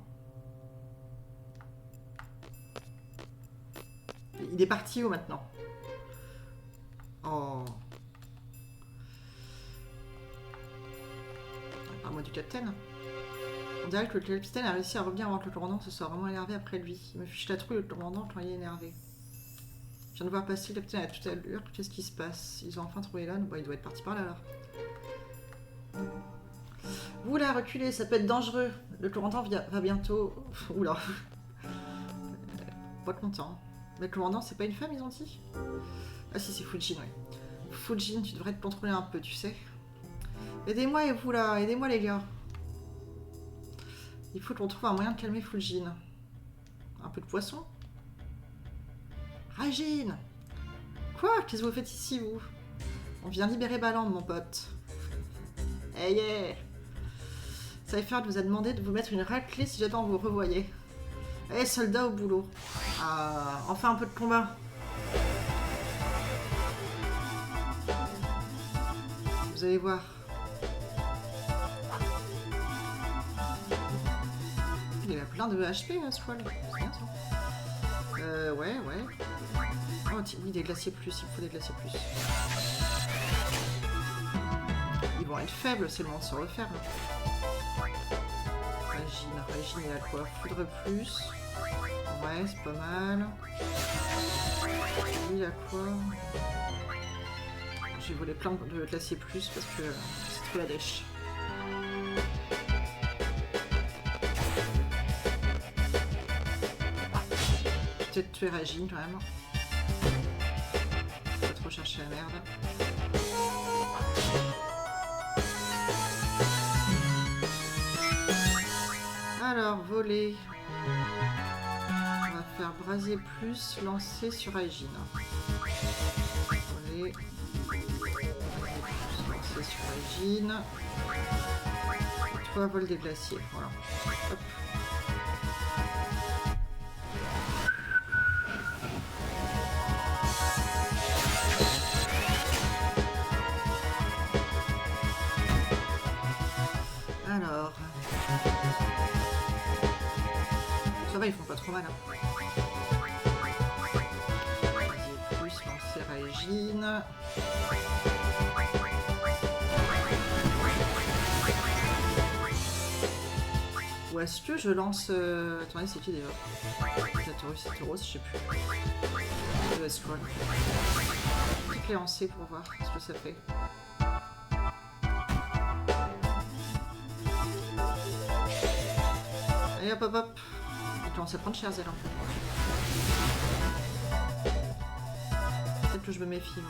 Il est parti où, maintenant? Oh... Parle-moi du capitaine. On dirait que le capitaine a réussi à revenir avant que le commandant se soit vraiment énervé après lui. Il me fiche la trouille le commandant quand il est énervé. Je viens de voir passer le capitaine à toute allure. Qu'est-ce qui se passe? Ils ont enfin trouvé l'âne. Bon, il doit être parti par là alors. Vous là, reculez, ça peut être dangereux. Le commandant va bientôt. Oula. Pas content. Mais le commandant, c'est pas une femme, ils ont dit? Ah si, c'est Fujin, oui. Fujin, tu devrais te contrôler un peu, tu sais. Aidez-moi et vous là, aidez-moi les gars. Il faut qu'on trouve un moyen de calmer Fujin. Un peu de poisson. Régine! Quoi? Qu'est-ce que vous faites ici, vous? On vient libérer Balland, mon pote. Hey yeah! Cypher vous a demandé de vous mettre une raclée si jamais on vous revoyait. Eh, soldat au boulot. Ah, enfin un peu de combat. Vous allez voir. Il a plein de HP, ce poil. C'est bien, ça. Ouais. Oh, oui, des glaciers plus. Il faut des glaciers plus. ils vont être faibles, c'est le moment de se refaire. Régine, il a quoi? Foudre plus. Ouais, c'est pas mal. Lui, il a quoi? J'ai volé plein de glacier plus parce que c'est trop la dèche. Peut-être tuer Régine quand même. Pas trop chercher la merde. Alors, voler. On va faire brasier plus, lancer sur Régine. Voler. Lancer sur Régine. Toi, vol des glaciers. Voilà. Hop. Alors. Ça va, ils font pas trop mal. Hein. Plus lancer Régine. Ou est-ce que je lance... Attendez, c'est qui déjà? C'est Tauros, je sais plus. Je vais scroll. Je vais lancer pour voir ce que ça fait. Allez hop hop hop. Je commence à prendre cher Zelle en fait. Peut-être que je me méfie.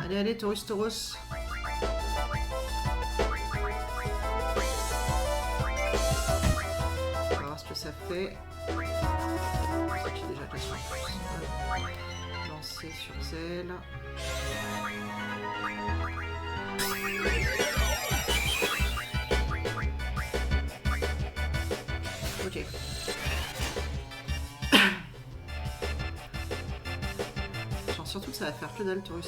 Allez, allez, Tauros. On va voir ce que ça fait. J'ai déjà placé en plus. Lancer sur Zelle. Ok. Genre surtout que ça va faire que dalle Tauros.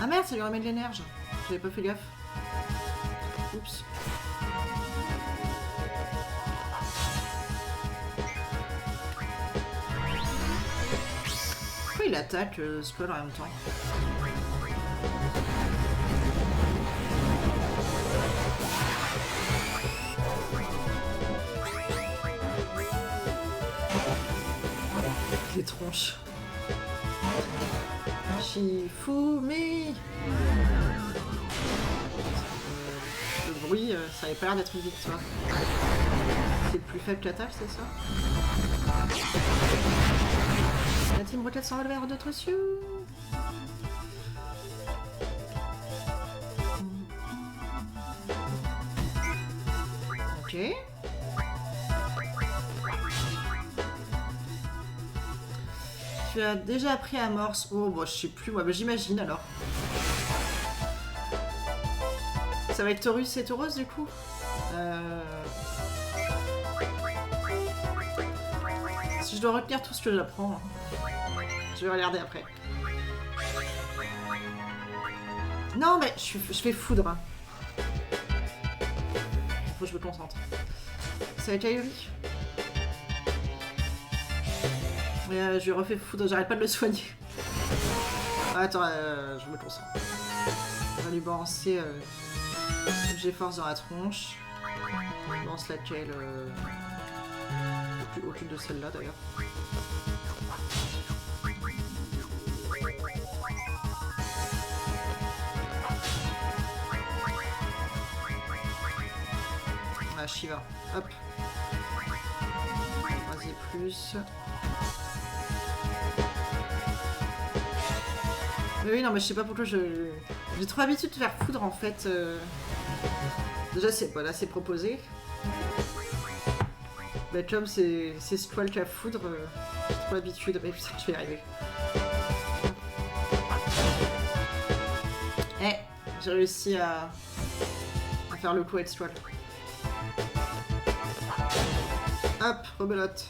Ah merde, ça lui remet de l'énergie. J'avais pas fait gaffe. Oups. Pourquoi il attaque Skull en même temps? Les tronches. Shifumi. Le bruit, ça avait pas l'air d'être une victoire. C'est plus faible que l'attaque, c'est ça? La team Rocket s'envole vers d'autres cieux. Ok. Tu as déjà appris à amorce. Oh, bah, je sais plus, moi, bah, j'imagine alors. Ça va être Taurus et Tauros du coup. Si je dois retenir tout ce que j'apprends, je vais regarder après. Non, mais je fais foudre. Hein. Faut que je me concentre. Ça va être Kairi. Mais je lui refais foudre, j'arrête pas de le soigner. Attends, je me concentre. On va lui balancer G-Force dans la tronche. Je lance laquelle aucune de celles-là d'ailleurs. Ah, Shiva. Hop. Vas-y, plus. Mais oui, non, mais je sais pas pourquoi j'ai trop l'habitude de faire foudre en fait. Déjà, c'est voilà, c'est proposé. Mais comme c'est Squall qui a foudre, j'ai trop l'habitude. Mais putain, je vais y arriver. Eh, j'ai réussi à faire le coup avec Squall. Hop, rebelote.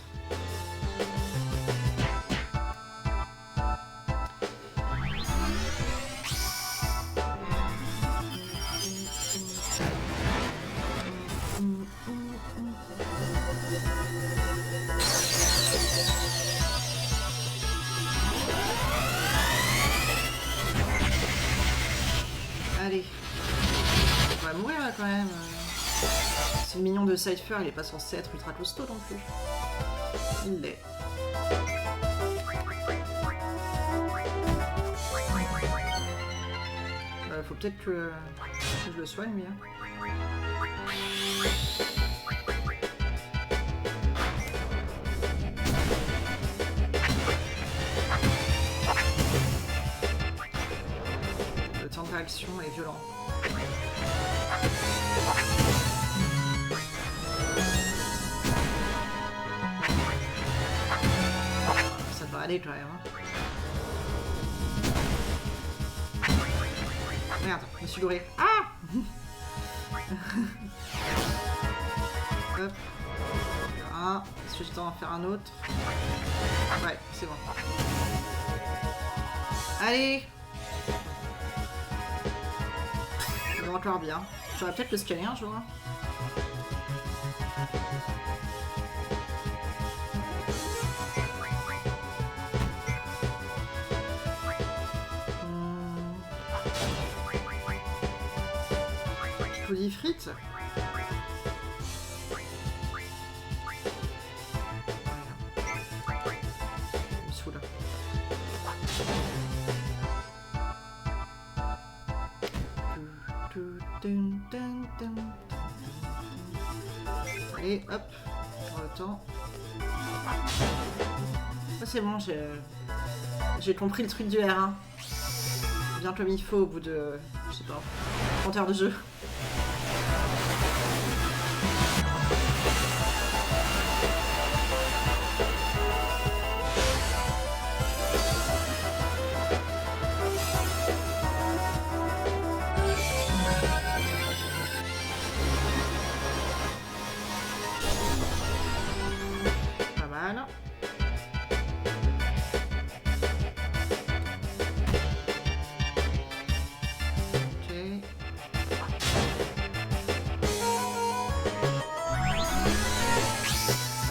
quand même. C'est le mignon de Cypher, il est pas censé être ultra costaud non plus. Il l'est. Faut peut-être que je le soigne, lui. Hein. Le temps de réaction est violent. Ça devrait aller quand même. Hein. Merde, je me suis louré. Ah Hop. Ah, est-ce que j'ai le temps d'en faire un autre? Ouais, c'est bon. Allez. Ça va encore bien. J'aurais peut-être le scanner un jour. Hein. Pouilly frites. Il me saoule. Allez, hop, pour le temps. Ça c'est bon, j'ai compris le truc du R1. Bien comme il faut au bout de, je sais pas, 30 heures de jeu. Pas mal.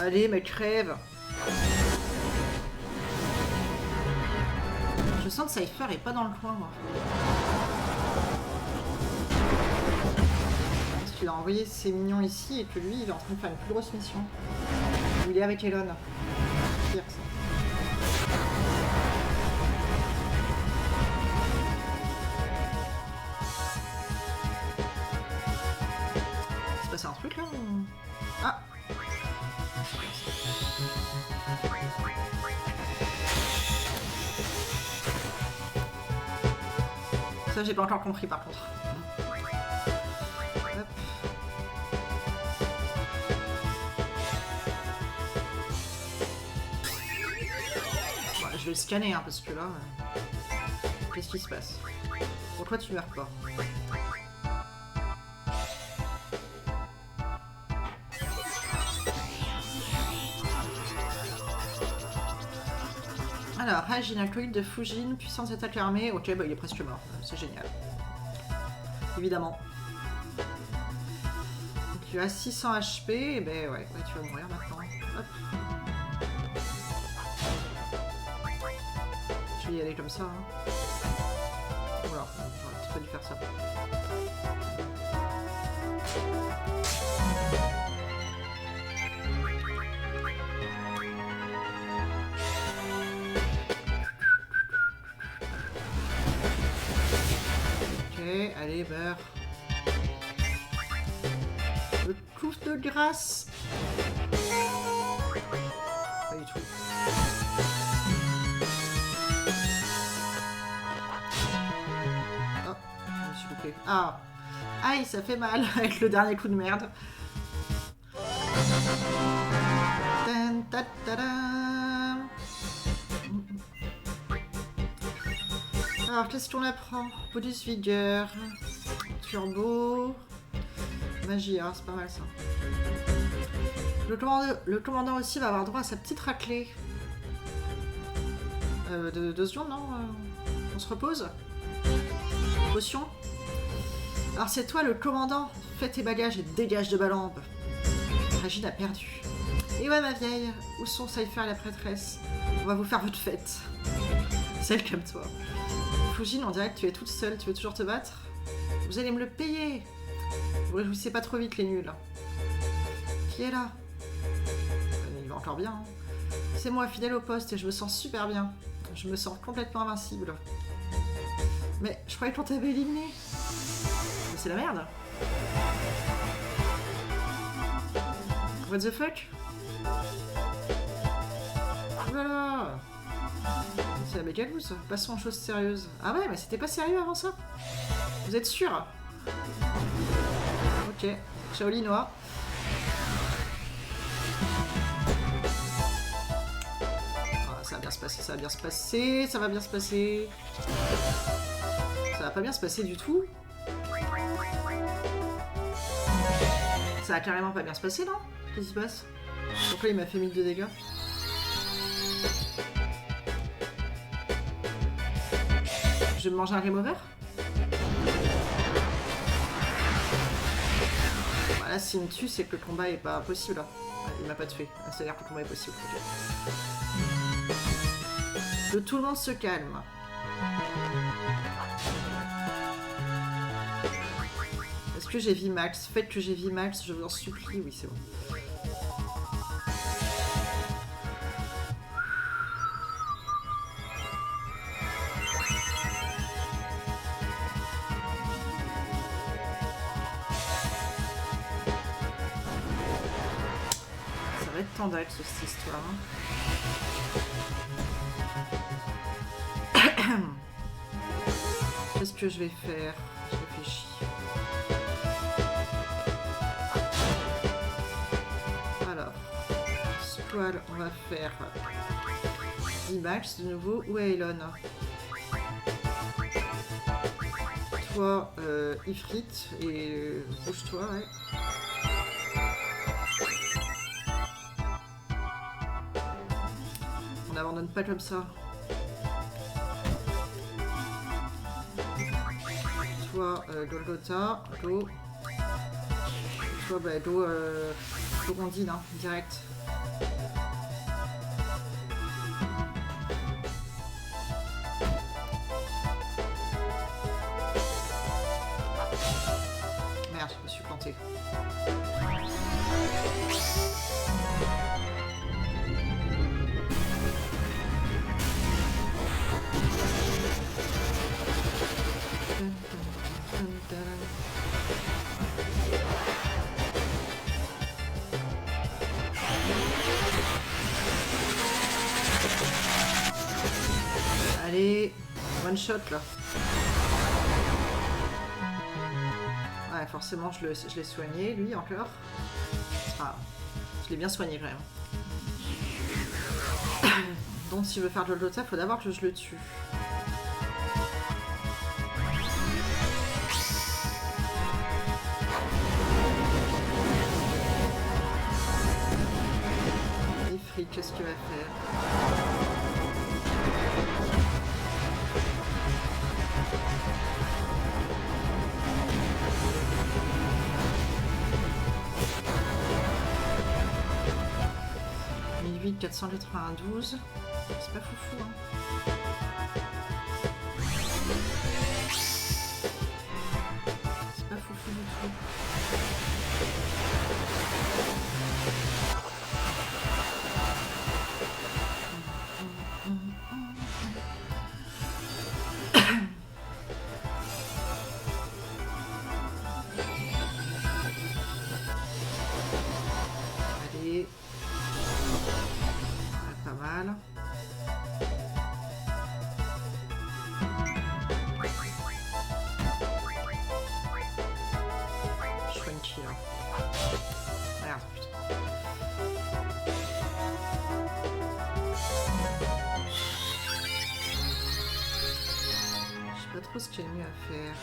Allez, mais crève. Je sens que Cypher est pas dans le coin, moi. Parce qu'il a envoyé ses mignons ici et que lui, il est en train de faire une plus grosse mission. Il est avec Elon. Pire, ça. C'est passé un truc, là ou... Ah! Ça, j'ai pas encore compris par contre. Hop. Bon, je vais le scanner hein, parce que là, qu'est-ce qui se passe? Pourquoi tu meurs pas? Alors, Rage, alcoolique de Fujin, puissance attaque armée. Ok, bah il est presque mort. C'est génial. Évidemment. Donc tu as 600 HP. Et ben ouais, tu vas mourir maintenant. Hop. Je vais y aller comme ça. Hein. Voilà, j'aurais pas dû faire ça. Allez, beurre. Le coup de grâce. Pas du tout. Oh, je me suis loupé. Ah. Aïe, ça fait mal avec le dernier coup de merde. Alors, qu'est-ce qu'on apprend? Bonus vigueur, turbo, magie, hein, c'est pas mal ça. Le commandant aussi va avoir droit à sa petite raclée. 2 secondes, non? On se repose? Potion? Alors c'est toi le commandant, fais tes bagages et dégage de Balambe. Ragine a perdu. Et ouais ma vieille, où sont Cypher et la prêtresse? On va vous faire votre fête. Celle comme toi. Fujin, on dirait que tu es toute seule, tu veux toujours te battre? Vous allez me le payer. Vous réjouissez pas trop vite les nuls. Qui est là? Il va encore bien. Hein. C'est moi, fidèle au poste, et je me sens super bien. Je me sens complètement invincible. Mais je croyais qu'on t'avait éliminé. Mais c'est la merde. What the fuck? Voilà. C'est la méga loose. Passons aux choses sérieuses. Ah ouais, mais c'était pas sérieux avant ça? Vous êtes sûr? Ok. Shaolinois. Ça va bien se passer, ça va bien se passer, ça va bien se passer. Ça va pas bien se passer du tout. Ça va carrément pas bien se passer, non? Qu'est-ce qui se passe? Pourquoi il m'a fait 1000 de dégâts? Je vais me manger un game over? Voilà, s'il me tue, c'est que le combat est pas possible. Il m'a pas tué. C'est-à-dire que le combat est possible. Okay. Que tout le monde se calme. Est-ce que j'ai vie max? Faites que j'ai vie max, je vous en supplie. Oui, c'est bon. Ça va être tendance cette histoire. Qu'est-ce que je vais faire? Je réfléchis. Alors, Squall, on va faire D-Max de nouveau. Ou Elon? Toi, Ifrit, et bouge-toi, ouais. On n'abandonne pas comme ça. Toi, Golgotha, go. Toi, bah, go, Rondine, hein, direct. Merde, je me suis planté. Allez, one shot là. Ouais, forcément, je l'ai soigné, lui encore. Ah, je l'ai bien soigné quand même. Donc, si je veux faire de l'autre, il faut d'abord que je le tue. Ifrit, qu'est-ce qu'il va faire? « 492, c'est pas foufou, hein. C'est pas foufou du tout. Allez. Pas mal. Shrinky là. Merde, putain. Je sais pas trop ce qu'il y a mieux à faire.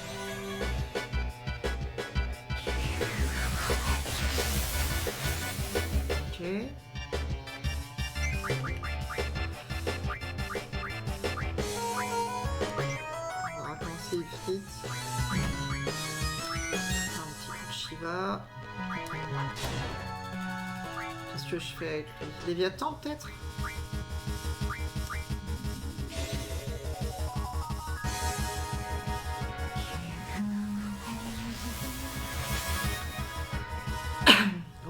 Ok. Ifrit. Un petit coup de Shiva. Qu'est-ce que je fais avec lui? Léviathan peut-être?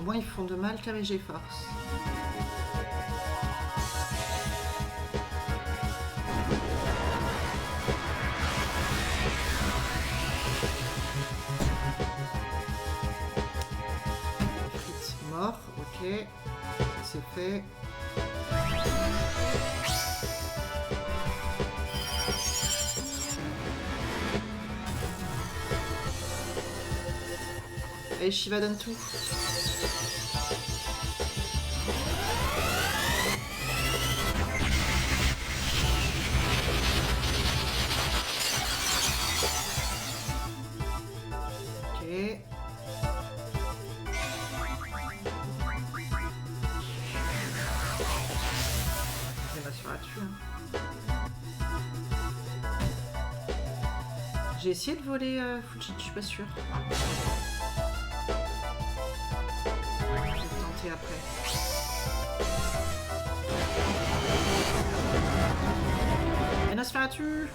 Au moins ils font de mal qu'à mes G-Force. Fritz mort, ok. Ça c'est fait. Et Shiva donne tout. Ok. Il va se faire tuer. J'ai essayé de voler Fujin, je suis pas sûre. Après. Et Nosferatu.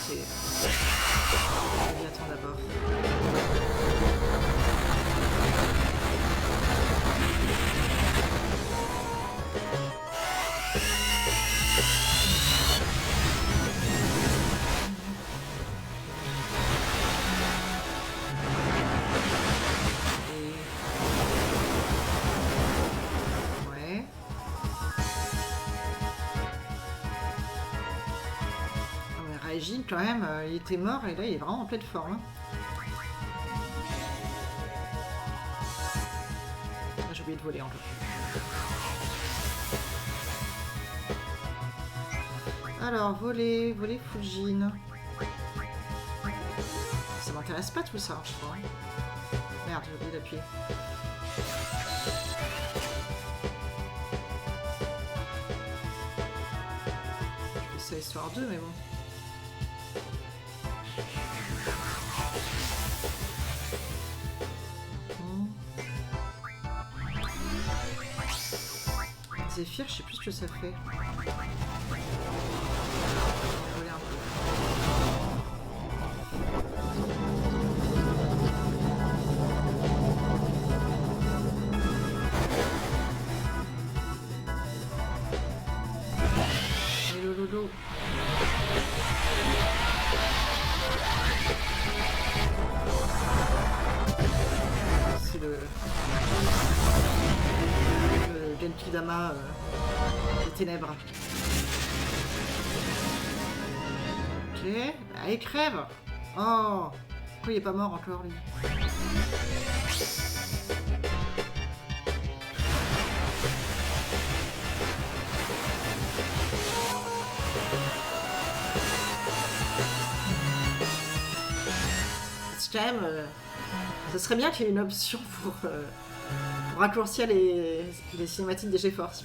C'est... Attends d'abord. Raijin quand même, il était mort et là il est vraiment en pleine forme. Hein. Ah, j'ai oublié de voler en tout cas. Alors, voler Fujin. Ça m'intéresse pas tout ça, je crois. Merde, j'ai oublié d'appuyer. Je fais ça histoire 2, mais bon. Zephyr, je sais plus ce que ça fait. Voler un peu. Hello Lolo. C'est le Genki Dama des ténèbres. Ok, allez crève. Oh, pourquoi il est pas mort encore lui? C'est quand même, ce serait bien qu'il y ait une option pour raccourcir les cinématiques des GeForce.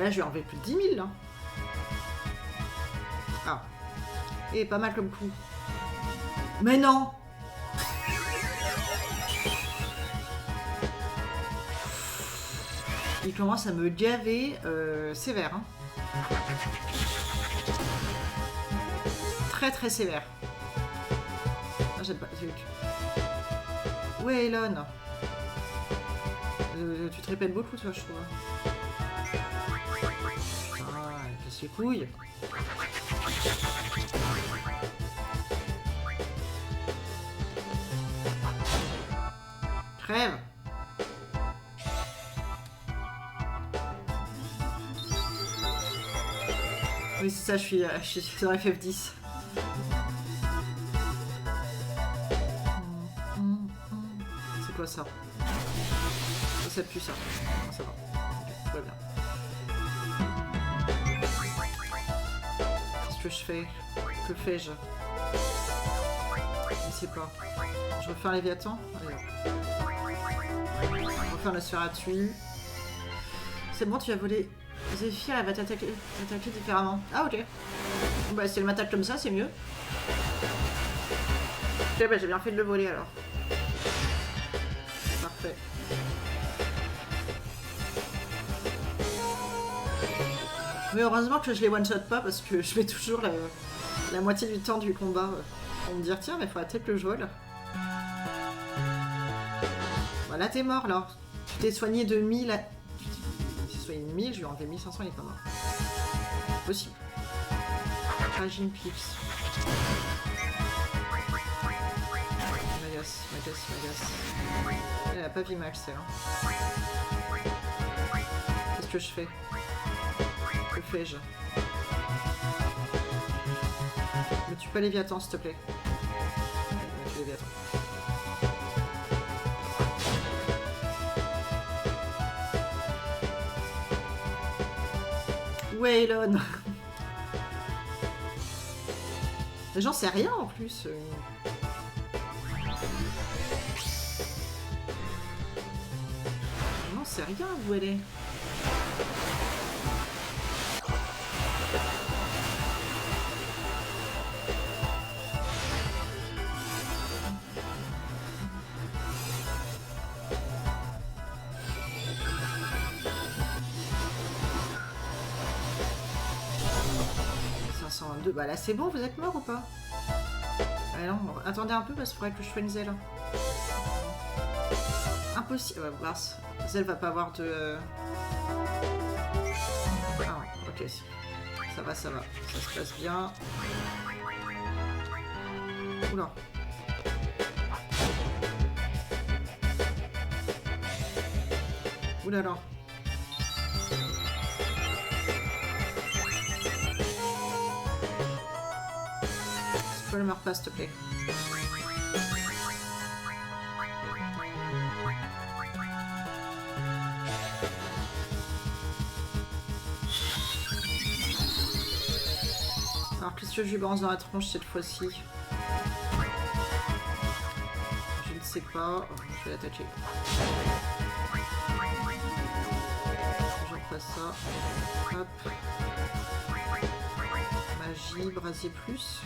Là, je vais enlever plus de 10 000, là. Ah. Et pas mal comme coup. Mais non! Il commence à me gaver sévère. Hein. Très très sévère. Ah, j'ai pas... Où est Elon? Tu te répètes beaucoup, toi, je trouve. Ah, elle casse les couilles. Crève. Oui, c'est ça, je suis sur FF10. C'est quoi ça? Ça pue ça. Non, ça va. Ok, tout va bien. Qu'est-ce que je fais? Que fais-je? Je ne sais pas. Je refais un Léviathan? Allez, on refait un Nosferatu. C'est bon, tu as volé. Zephyr, elle va t'attaquer différemment. Ah, ok. Bah, si elle m'attaque comme ça, c'est mieux. Ok, bah, j'ai bien fait de le voler alors. Parfait. Mais heureusement que je les one-shot pas parce que je fais toujours la moitié du temps du combat. Pour me dire, tiens, mais faudrait peut-être le jouer là. Voilà, t'es mort là. Tu t'es soigné de 1000 à... Tu t'es soigné de 1000, je lui ai enlevé 1500, il est pas mort. Possible. Raging Pips. M'agace. Elle a pas vie max, elle. Qu'est-ce que je fais? Que fais-je? Me tue pas Léviathan, s'il te plaît. Me tue Léviathan. Où est Elon? J'en sais rien en plus. J'en sais rien où elle est. Bah là c'est bon, vous êtes mort ou pas? Ah non, attendez un peu parce qu'il faudrait que je soigne Zell. Impossible. Ouais, mince. Zell va pas avoir de... Ah, ok. Ça va. Ça se passe bien. Oula. Oulala. Ne meurs pas, s'il te plaît. Alors, qu'est-ce que je lui balance dans la tronche cette fois-ci? Je ne sais pas. Oh, je vais l'attaquer. Je repasse ça. Hop. Magie, brasier plus.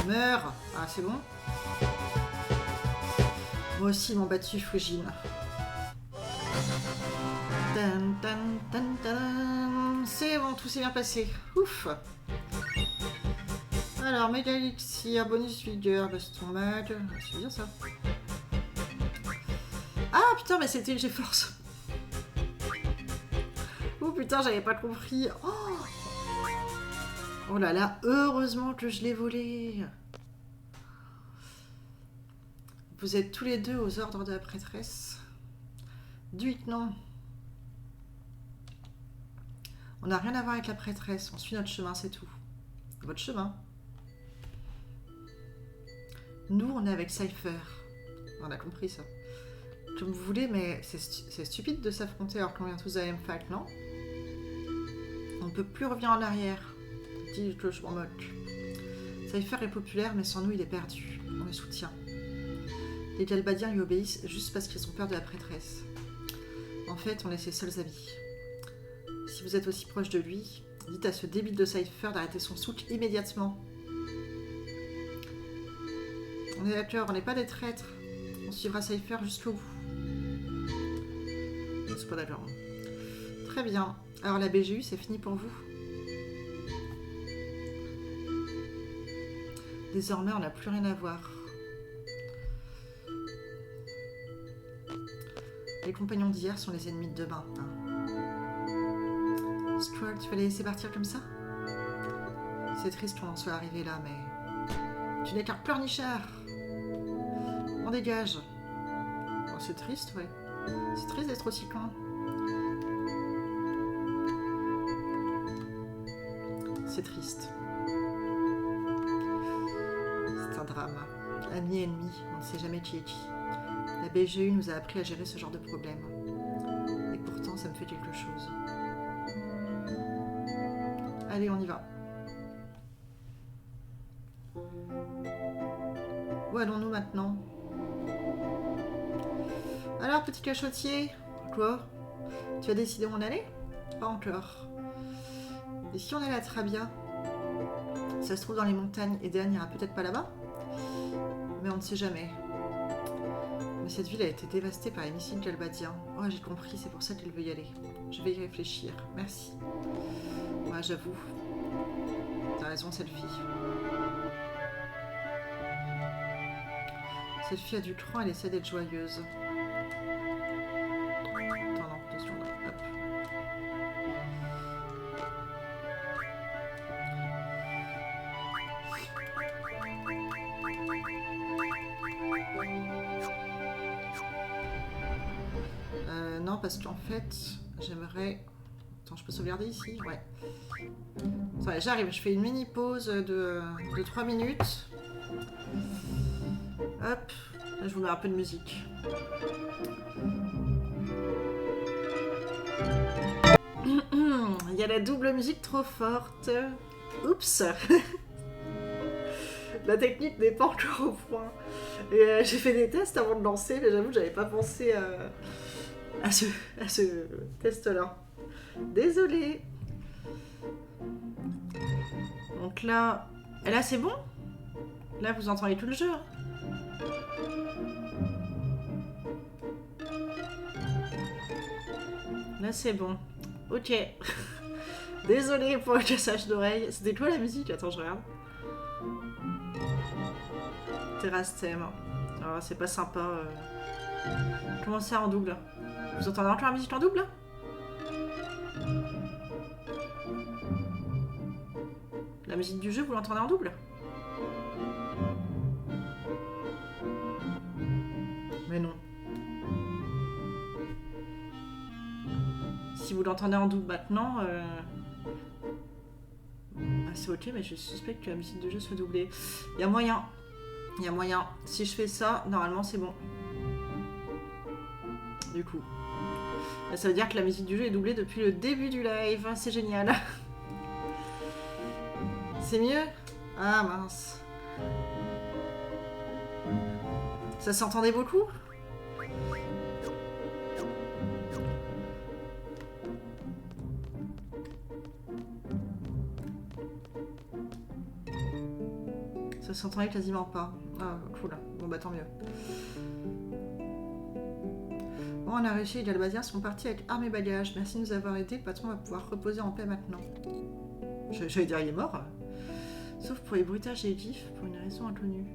Meurs! Ah, c'est bon? Moi aussi, mon battu Fujin. C'est bon, tout s'est bien passé. Ouf! Alors, méga elixir, bonus vigueur, baston mag. C'est bien ça. Ah putain, mais c'était le GeForce. Oh putain, j'avais pas compris. Oh là là, heureusement que je l'ai volé. Vous êtes tous les deux aux ordres de la prêtresse. Dites non. On n'a rien à voir avec la prêtresse. On suit notre chemin, c'est tout. Votre chemin. Nous, on est avec Cypher. On a compris ça. Comme vous voulez, mais c'est stupide de s'affronter alors qu'on vient tous de la même fac, non? On ne peut plus revenir en arrière. Dis que je m'en moque. Cypher est populaire, mais sans nous, il est perdu. On le soutient. Les Galbadiens lui obéissent juste parce qu'ils ont peur de la prêtresse. En fait, on est ses seuls amis. Si vous êtes aussi proche de lui, dites à ce débile de Cypher d'arrêter son souk immédiatement. On est d'accord, on n'est pas des traîtres. On suivra Cypher jusqu'au bout. Je ne suis pas d'accord. Très bien. Alors la BGU, c'est fini pour vous. Désormais, on n'a plus rien à voir. Les compagnons d'hier sont les ennemis de demain. Hein. Squirrel, tu vas les laisser partir comme ça? C'est triste qu'on en soit arrivé là, mais... Tu n'es qu'un pleurnichard. On dégage. Oh, c'est triste, ouais. C'est triste d'être aussi con. C'est triste. C'est un drame. Amis et ennemis, on ne sait jamais qui est qui. La BGU nous a appris à gérer ce genre de problème. Et pourtant, ça me fait quelque chose. Allez, on y va. Où allons-nous maintenant? Alors, petit cachotier, quoi? Tu as décidé où on allait? Pas encore. Et si on allait à Trabia? Ça se trouve dans les montagnes, et Dan n'ira peut-être pas là-bas? Mais on ne sait jamais. Mais cette ville a été dévastée par les missiles galbadiens. Oh, j'ai compris, c'est pour ça qu'elle veut y aller. Je vais y réfléchir. Merci. Ouais, j'avoue. T'as raison, cette fille. Cette fille a du cran, elle essaie d'être joyeuse. Attends, non, attention, là. Hop. Non, parce qu'en fait, j'aimerais... Attends, je peux sauvegarder ici? Ouais. Attends, j'arrive, je fais une mini pause de 3 minutes. Hop, là, je vous mets un peu de musique. Il y a la double musique trop forte. Oups. La technique n'est pas encore au point. Et j'ai fait des tests avant de lancer, mais j'avoue que j'avais pas pensé à ce test-là. Désolée. Donc là c'est bon. Là vous entendez tout le jeu. Là c'est bon. Ok. Désolée pour le cassage d'oreille. C'était quoi la musique? Attends, je regarde. Terrasse thème. Oh, c'est pas sympa. Comment ça en double? Vous entendez encore la musique en double? La musique du jeu, vous l'entendez en double? Mais non. Si vous l'entendez en double maintenant, c'est ok, mais je suspecte que la musique du jeu soit doublée. Il y a moyen. Il y a moyen. Si je fais ça, normalement c'est bon. Du coup. Ça veut dire que la musique du jeu est doublée depuis le début du live. C'est génial. C'est mieux? Ah mince. Ça s'entendait beaucoup? Ça s'entendait quasiment pas. Ah cool. Bon bah tant mieux. Bon, on a réussi, les Galbadiens sont partis avec armes et bagages. Merci de nous avoir aidés, le patron va pouvoir reposer en paix maintenant. J'allais dire il est mort. Sauf pour les bruitages et les gifs, pour une raison inconnue.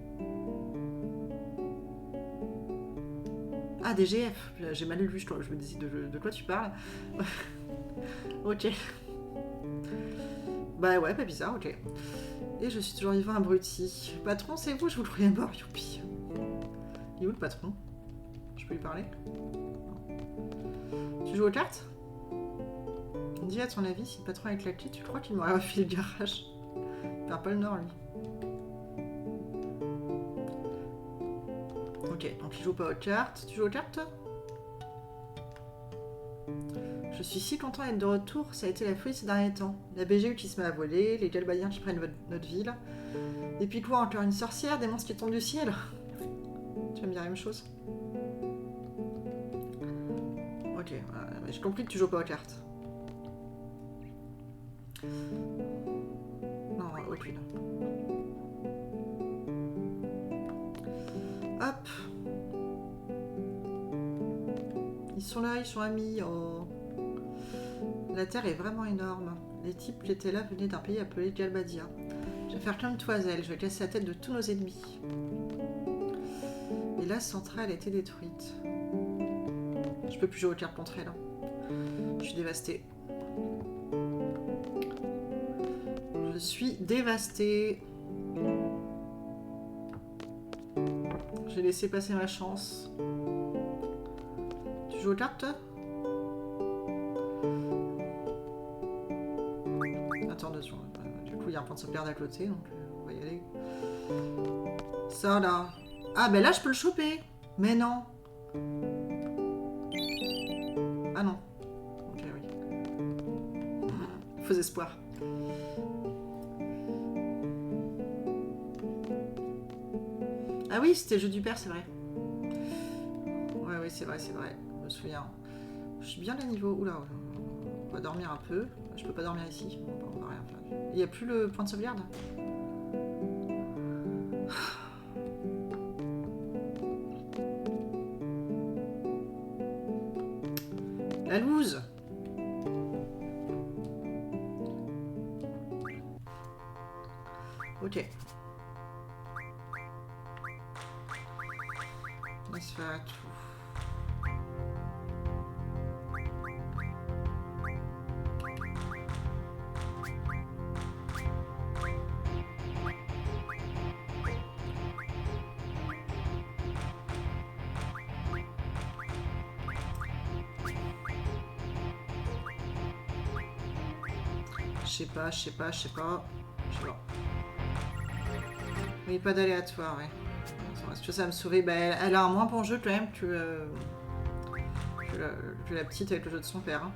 Ah, DGF. J'ai mal lu, je me disais de quoi tu parles. Ok. Bah ouais, pas bizarre, ok. Et je suis toujours vivant, abruti. Patron, c'est vous, je vous le croyais mort, youpi. Il est où le patron? Je peux lui parler? Tu joues aux cartes? Dis à ton avis, si le patron avec la clé, tu crois qu'il m'aurait refilé le garage? Il perd pas le nord, lui. Ok, donc il joue pas aux cartes. Tu joues aux cartes, toi? Je suis si content d'être de retour, ça a été la folie ces derniers temps. La BGU qui se met à voler, les Galbadiens qui prennent notre ville. Et puis quoi, encore une sorcière, des monstres qui tombent du ciel? Tu vas me dire la même chose? Ok, j'ai compris que tu joues pas aux cartes. Non, aucune. Hop. Ils sont là, ils sont amis. Oh. La terre est vraiment énorme. Les types qui étaient là venaient d'un pays appelé Galbadia. Je vais faire comme Toiselle, je vais casser la tête de tous nos ennemis. Et la centrale a été détruite. Je peux plus jouer aux cartes contre elle. Je suis dévastée. Je suis dévastée. J'ai laissé passer ma chance. Tu joues aux cartes, toi? Attends 2 secondes. Du coup, il y a un point de sauvegarde à côté, donc on va y aller. Ça, là. Ah, ben là, je peux le choper. Mais non. Ah non. Ok, oui. Faux espoir. Ah oui, c'était le jeu du père, c'est vrai. Ouais, oui, c'est vrai, c'est vrai. Je me souviens. Je suis bien à niveau. Oula, on va dormir un peu. Je peux pas dormir ici. On va rien faire. Il n'y a plus le point de sauvegarde? Ok. Laisse faire tout. Je sais pas. Oui, pas d'aléatoire, ouais. Est-ce que ça va me sauver? Bah, elle a un moins bon jeu quand même que la petite avec le jeu de son père. Hein.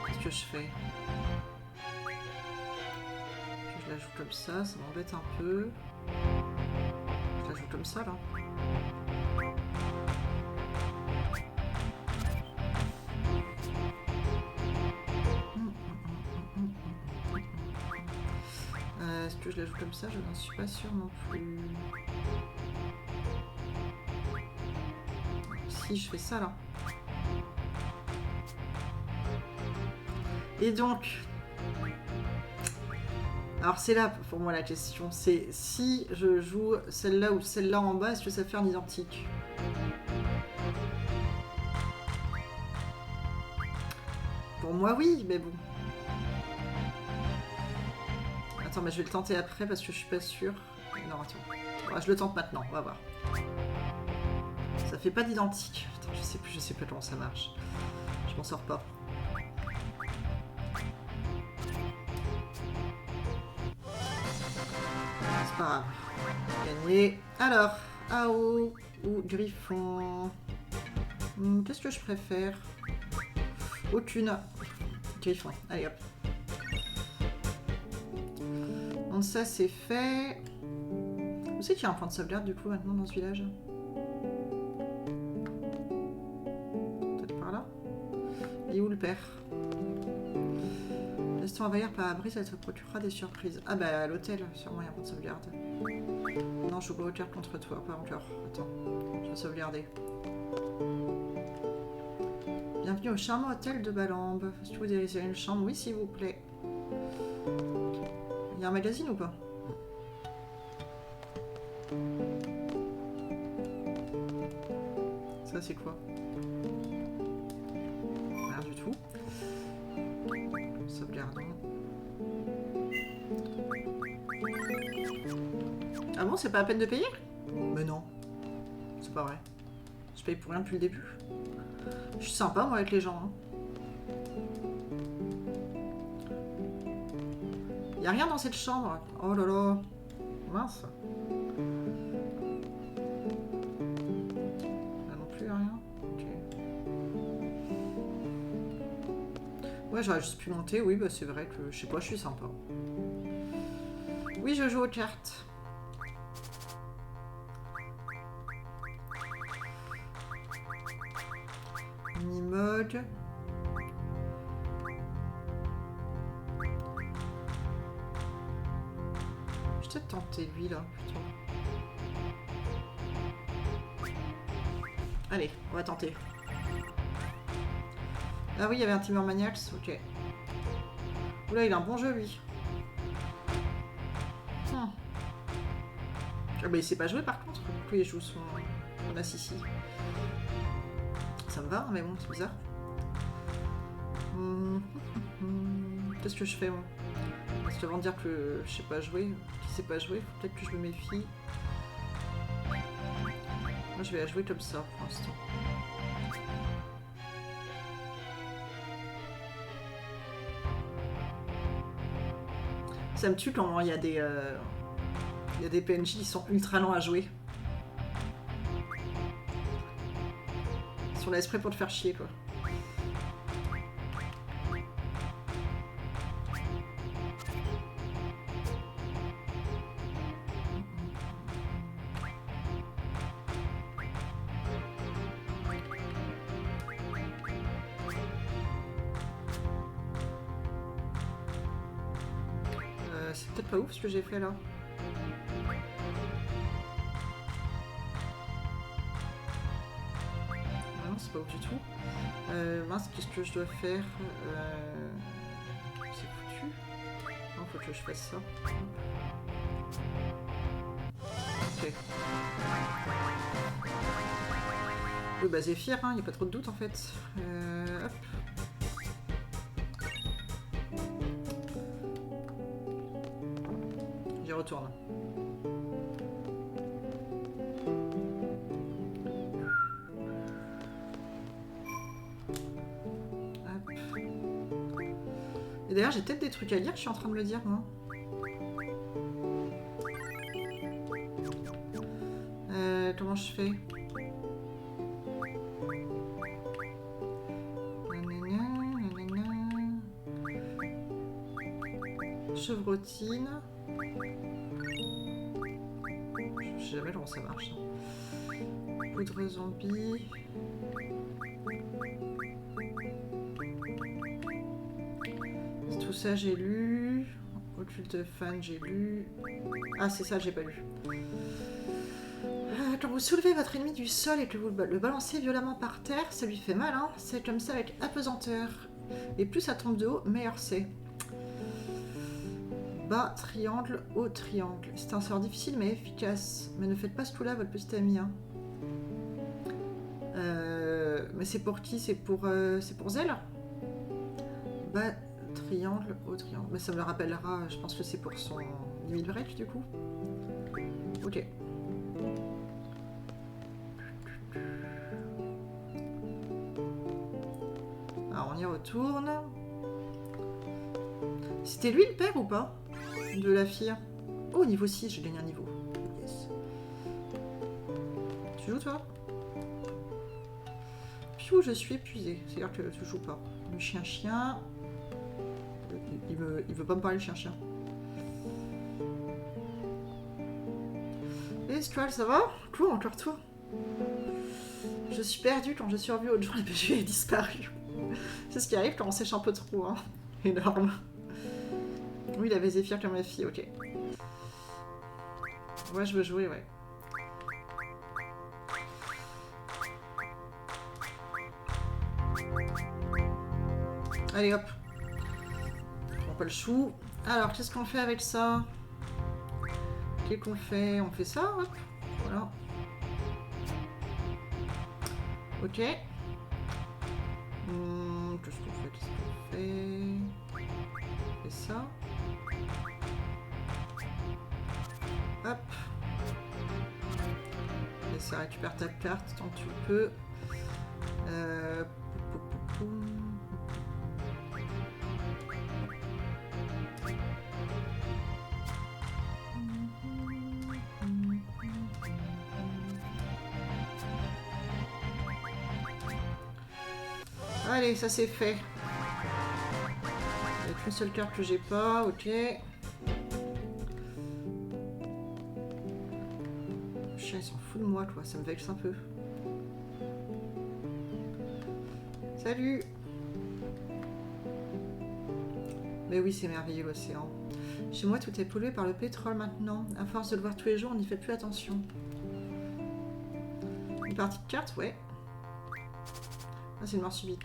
Qu'est-ce que je fais? Je la joue comme ça m'embête un peu. Je la joue comme ça, là. Est-ce que je la joue comme ça? Je n'en suis pas sûre non plus. Si, je fais ça, là. Et donc... Alors c'est là pour moi la question, c'est si je joue celle-là ou celle-là en bas, est-ce que ça fait un identique? Pour moi oui, mais bon. Attends, mais je vais le tenter après parce que je suis pas sûre. Non, attends. Ouais, je le tente maintenant, on va voir. Ça fait pas d'identique. Putain, je sais pas comment ça marche. Je m'en sors pas. C'est pas grave. Gagné. Alors, AO ou Griffon? Qu'est-ce que je préfère? Aucune. Griffon. Allez hop. Donc ça c'est fait. Où c'est qu'il y a un point de sauvegarde du coup maintenant dans ce village? Peut-être par là? Et où le père? Laisse-toi envahir par abri, ça te procurera des surprises. Ah bah à l'hôtel, sûrement il y a un point de sauvegarde. Non, je joue pas au cœur contre toi, pas encore. Attends, je vais sauvegarder. Bienvenue au charmant hôtel de Balambe. Est-ce que vous désirez une chambre? Oui, s'il vous plaît. Il y a un magazine ou pas? Ça, c'est quoi? Rien du tout. Sauvegardons. Ah bon, c'est pas la peine de payer? Mais non. C'est pas vrai. Je paye pour rien depuis le début. Je suis sympa, moi, avec les gens. Hein. Y a rien dans cette chambre. Oh là là. Mince. Là non plus, rien. Ok. Ouais, j'aurais juste pu monter. Oui, bah c'est vrai que, je sais pas, je suis sympa. Oui, je joue aux cartes. Mini-mode. Je vais peut-être tenter lui là, plutôt. Allez, on va tenter. Ah oui, il y avait un Timor Maniacs, ok. Oula, il a un bon jeu lui. Ah bah il sait pas jouer par contre. Lui il joue son Assisi. Ça me va, mais bon, c'est bizarre. Qu'est-ce que je fais moi? Parce que avant de dire que je sais pas jouer, qu'il sait pas jouer, faut peut-être que je me méfie. Moi je vais la jouer comme ça pour l'instant. Ça me tue quand il y a des PNJ qui sont ultra lents à jouer. Ils sont là exprès pour te faire chier quoi. C'est peut-être pas ouf ce que j'ai fait là. pas ouf du tout. Mince, qu'est-ce que je dois faire? C'est foutu. Non, faut que je fasse ça. Ok. Oui, bah Zéphyr, hein, y a pas trop de doute en fait. Hop. J'y retourne. Hop. Et d'ailleurs, j'ai peut-être des trucs à lire, je suis en train de me dire, moi. Comment je fais? Chevrotine. Je sais jamais comment ça marche. Poudre zombie. Tout ça j'ai lu. Occulte fan j'ai lu. Ah c'est ça j'ai pas lu. Quand vous soulevez votre ennemi du sol et que vous le balancez violemment par terre, ça lui fait mal, hein. C'est comme ça avec apesanteur. Et plus ça tombe de haut, meilleur c'est. Bas, triangle, haut, triangle. C'est un sort difficile mais efficace. Mais ne faites pas ce coup-là, votre petit ami. Hein. Mais c'est pour qui? C'est pour Zell? Bas, triangle, haut, triangle. Mais ça me le rappellera, je pense que c'est pour son limit break du coup. Ok. Alors on y retourne. C'était lui le père ou pas? De la fille. Oh, niveau 6, j'ai gagné un niveau. Yes. Tu joues toi? Piou, je suis épuisé. C'est-à-dire que tu joues pas. Le chien-chien. Il veut pas me parler le chien-chien. Et Squall, ça va? Cool, encore toi. Je suis perdue quand je suis revue l'autre jour, la PG est disparue. C'est ce qui arrive quand on sèche un peu trop. Hein. Énorme. Oui, il avait Zéphyr comme ma fille, ok. Ouais, je veux jouer, ouais. Allez, hop. On prend pas le chou. Alors, qu'est-ce qu'on fait avec ça? Qu'est-ce qu'on fait? On fait ça, hop. Voilà. Ok. Qu'est-ce qu'on fait? Qu'est-ce qu'on fait? On fait ça. Hop. Et ça récupère ta carte tant que tu peux. Allez, ça c'est fait. Avec une seule carte que j'ai pas, ok. Le chien il s'en fout de moi quoi, ça me vexe un peu. Salut! Mais oui, c'est merveilleux l'océan. Chez moi, tout est pollué par le pétrole maintenant. À force de le voir tous les jours, on n'y fait plus attention. Une partie de cartes, ouais. Ah, c'est une mort subite.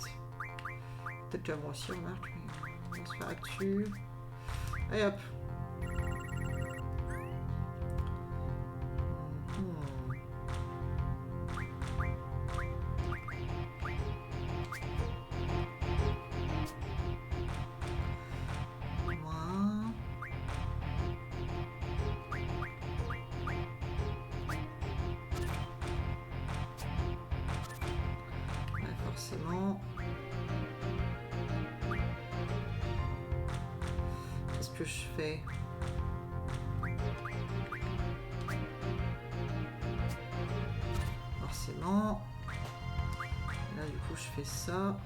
Peut-être qu'avant aussi, remarque. On va se faire là-dessus. Allez hop! Forcément. Qu'est-ce que je fais? Forcément. Là, du coup, je fais ça.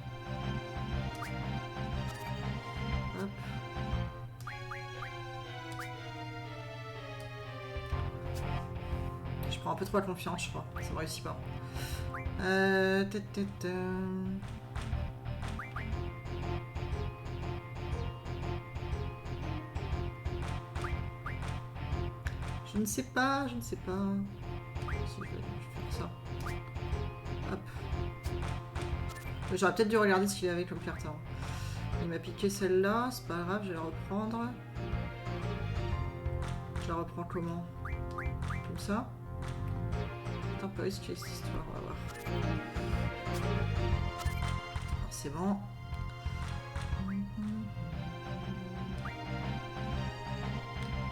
Hop. Je prends un peu trop la confiance, je crois. Ça me réussit pas. Je ne sais pas, je ne sais pas. Si je vais faire ça. Hop. J'aurais peut-être dû regarder ce qu'il avait comme carte. Hein. Il m'a piqué celle-là, c'est pas grave, je vais la reprendre. Je la reprends comment? Comme ça. C'est un peu risqué cette histoire, on va voir. C'est bon.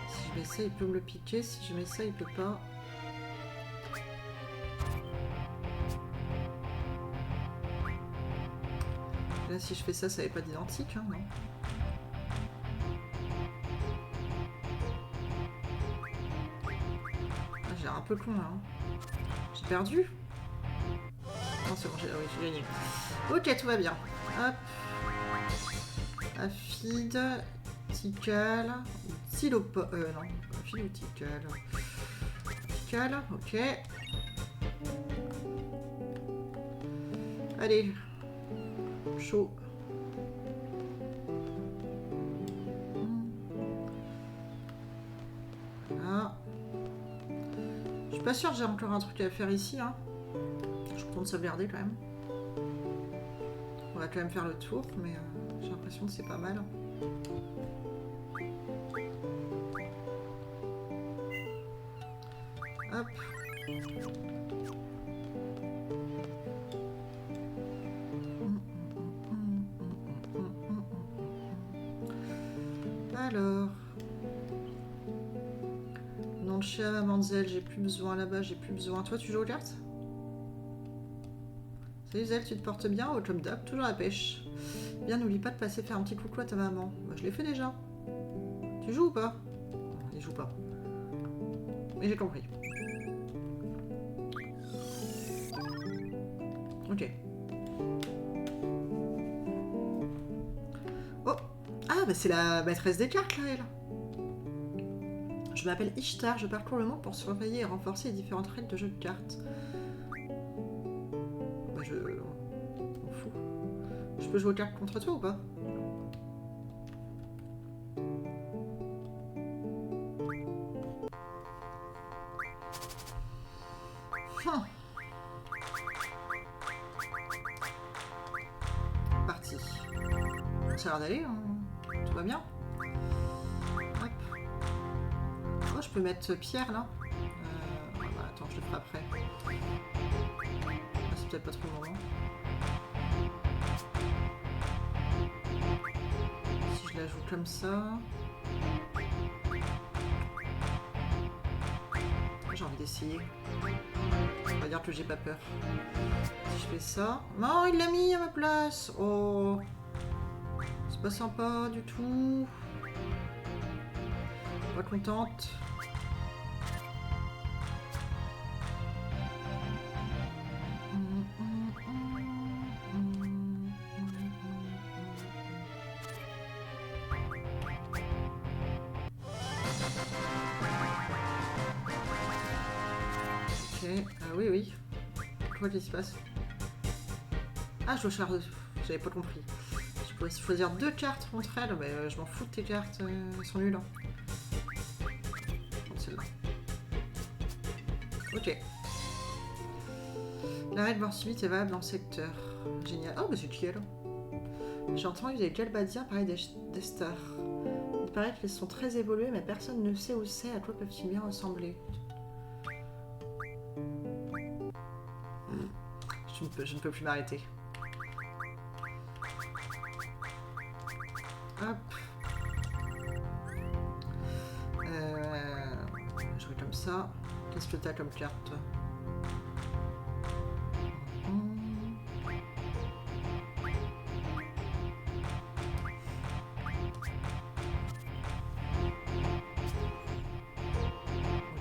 Si je mets ça, il peut me le piquer. Si je mets ça, il peut pas. Là, si je fais ça, ça n'est pas d'identique, hein, non? Ah, j'ai l'air un peu con, là. Hein. J'ai perdu? Non, c'est bon, j'ai gagné. Ok, tout va bien. Hop. Affide. Tical. Tilopo... non. Affide ou tical? Tical, ok. Allez. Chaud. Voilà. Je suis pas sûre que j'ai encore un truc à faire ici. Hein. Je compte sauvegarder quand même. On va quand même faire le tour, mais j'ai l'impression que c'est pas mal. Hop. Alors. Non, de chez Mademoiselle, j'ai plus besoin là-bas, j'ai plus besoin. Toi, tu joues aux cartes? Salut Zel, tu te portes bien? Au comme d'hab, toujours à la pêche. Bien, n'oublie pas de passer faire un petit coucou à ta maman. Bah, je l'ai fait déjà. Tu joues ou pas? Il joue pas. Mais j'ai compris. Ok. Oh! Ah, bah c'est la maîtresse des cartes, là, elle. Je m'appelle Ishtar, je parcours le monde pour surveiller et renforcer les différentes règles de jeu de cartes. Bah, je m'en fous. Je peux jouer aux cartes contre toi ou pas? Parti. Ça a l'air d'aller, hein. Tout va bien. Hop. Oh, je peux mettre Pierre là. Bah, attends, je le ferai après. Ah, c'est peut-être pas trop le moment. Si je la joue comme ça. J'ai envie d'essayer. On va dire que j'ai pas peur. Si je fais ça... Non, il l'a mis à ma place. Oh. C'est pas sympa du tout. Pas contente. Ok, oui, oui. Quoi qu'il se passe? Ah, je dois charger. J'avais pas compris. Je pourrais choisir 2 cartes contre elles, mais je m'en fous de tes cartes, elles sont nulles. Hein. Celle-là. Ok. L'arrêt de mort subite est valable dans le secteur. Génial. Oh, mais c'est qui elle? J'ai entendu des Galbadiens parler des stars. Il paraît qu'elles sont très évoluées, mais personne ne sait où c'est, à quoi peuvent-ils bien ressembler. Je ne peux plus m'arrêter. Hop. Jouer comme ça. Qu'est-ce que t'as comme carte, toi?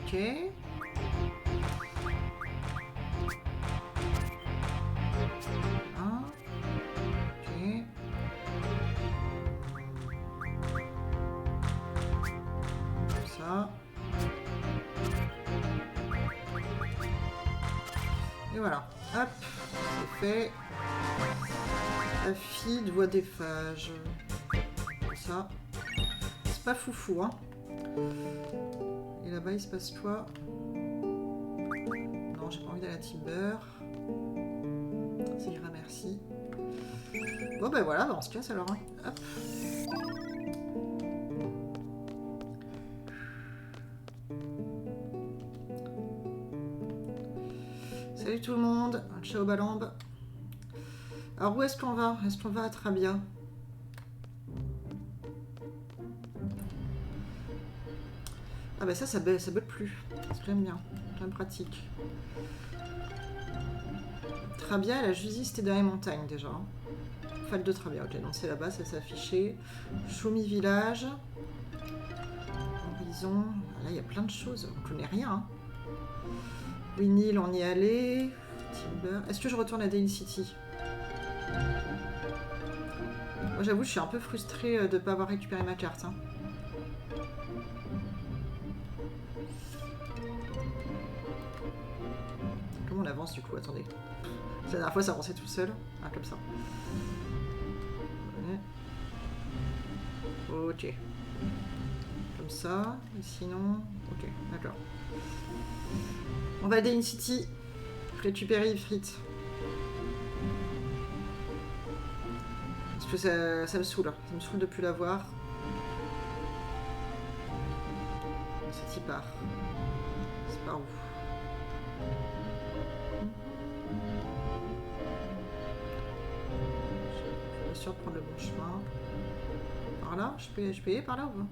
Ok. Ah. Ok. Comme ça. Et voilà. Hop. C'est fait. Affide, voix des phages. Comme ça. C'est pas foufou, hein. Et là-bas, il se passe quoi? Non, j'ai pas envie d'aller à Timber. Ça ira, merci. Bon bah voilà, bah on se casse alors. Hein. Hop. Salut tout le monde, ciao Balambe. Alors où est-ce qu'on va? Est-ce qu'on va à Trabia? Ah bah ça bug plus. J'aime bien, j'aime pratique. Trabia, elle a juste dit c'était dans les montagnes déjà. Fal de Trabia, ok, donc c'est là-bas, ça s'est affiché. Choumi village. Horizon, là il y a plein de choses, on connaît rien. Hein. Winil, on y est allé. Timber. Est-ce que je retourne à Dale City? Moi j'avoue, je suis un peu frustrée de ne pas avoir récupéré ma carte. Hein. Comment on avance du coup? Attendez. La dernière fois ça avançait tout seul. Ah, comme ça. Ok. Comme ça. Et sinon... Ok, d'accord. On va à Dane City. Récupérer Ifrit. Parce que ça me saoule. Ça me saoule de plus l'avoir. C'est y part. C'est par où? Je suis pas sûre de prendre le bon chemin. Par là? Je peux y aller par là ou pas?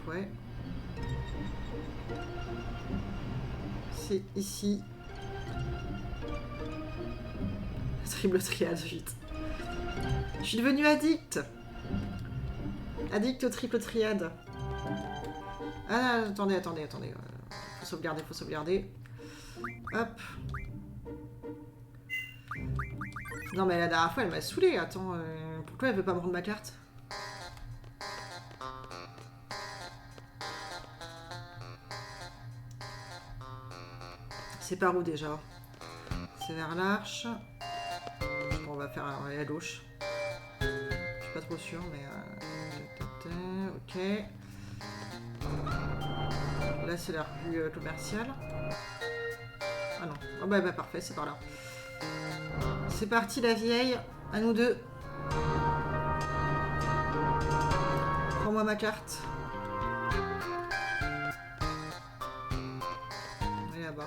Ouais. C'est ici. Triple triade, vite. Je suis devenue addict. Addict au triple triade. Ah, attendez. Faut sauvegarder. Hop. Non, mais la dernière fois, elle m'a saoulée. Attends, pourquoi elle veut pas me rendre ma carte? C'est par où déjà? C'est vers l'Arche. On va faire aller à gauche. Je suis pas trop sûre, mais... ok. Là, c'est la rue commerciale. Ah non. Oh bah parfait, c'est par là. C'est parti, la vieille. À nous deux. Prends-moi ma carte. Et là-bas.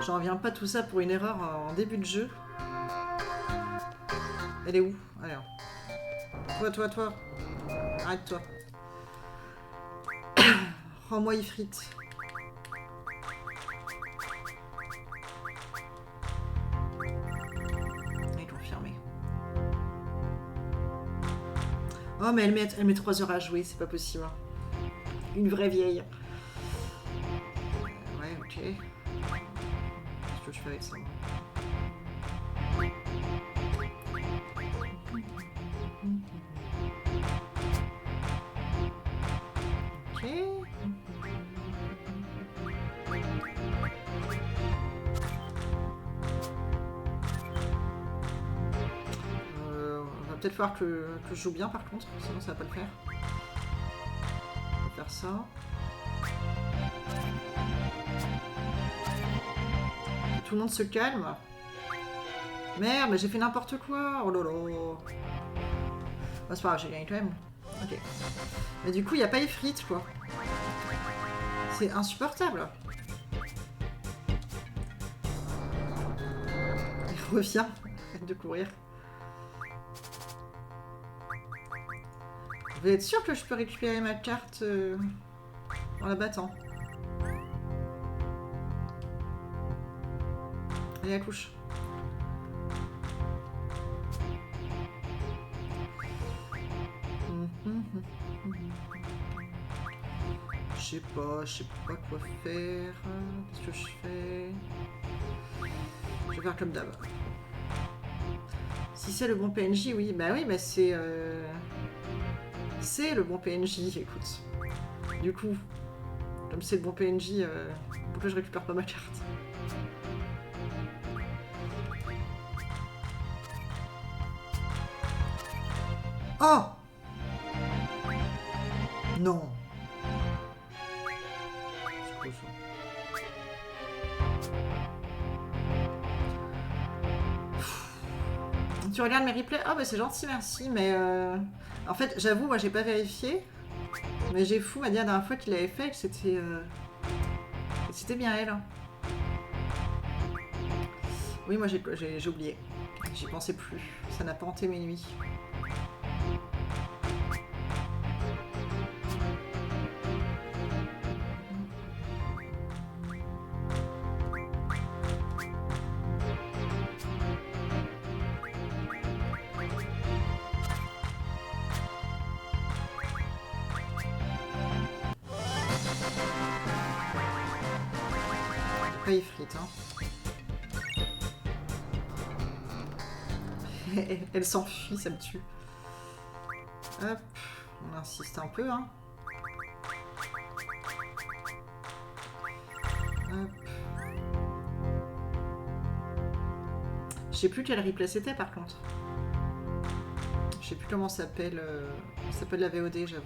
J'en reviens pas tout ça pour une erreur en début de jeu. Elle est où? Alors. Toi. Arrête-toi. Rends-moi Ifrit. Elle est confirmée. Oh, mais elle met 3 heures à jouer, c'est pas possible. Une vraie vieille. Ouais, ok. Qu'est-ce que je fais avec ça? Ok. On va peut-être voir que je joue bien par contre, sinon ça va pas le faire. On va faire ça. Tout le monde se calme. Merde, mais j'ai fait n'importe quoi. Oh lolo. Bah, c'est pas grave, j'ai gagné quand même. Ok. Mais du coup, il n'y a pas Ifrit, quoi. C'est insupportable. Il revient. Arrête de courir. Vous êtes sûr que je peux récupérer ma carte en la battant? Allez, accouche. Je sais pas quoi faire. Qu'est-ce que je fais? Je vais faire comme d'hab. Si c'est le bon PNJ, oui. Bah oui, mais c'est... C'est le bon PNJ, écoute. Du coup, comme c'est le bon PNJ, pourquoi je récupère pas ma carte? Oh! Non! C'est quoi ça? tu regardes mes replays, oh bah c'est gentil, merci, mais en fait, j'avoue, moi j'ai pas vérifié, mais j'ai fou m'a dit la dernière fois qu'il l'avait fait que c'était bien elle. Hein. Oui, moi j'ai oublié, j'y pensais plus, ça n'a pas hanté mes nuits. Pas effrite, hein. Elle s'enfuit, ça me tue. Hop, on insiste un peu, hein. Hop. Je sais plus quel replay c'était par contre. Je sais plus comment s'appelle la VOD, j'avoue.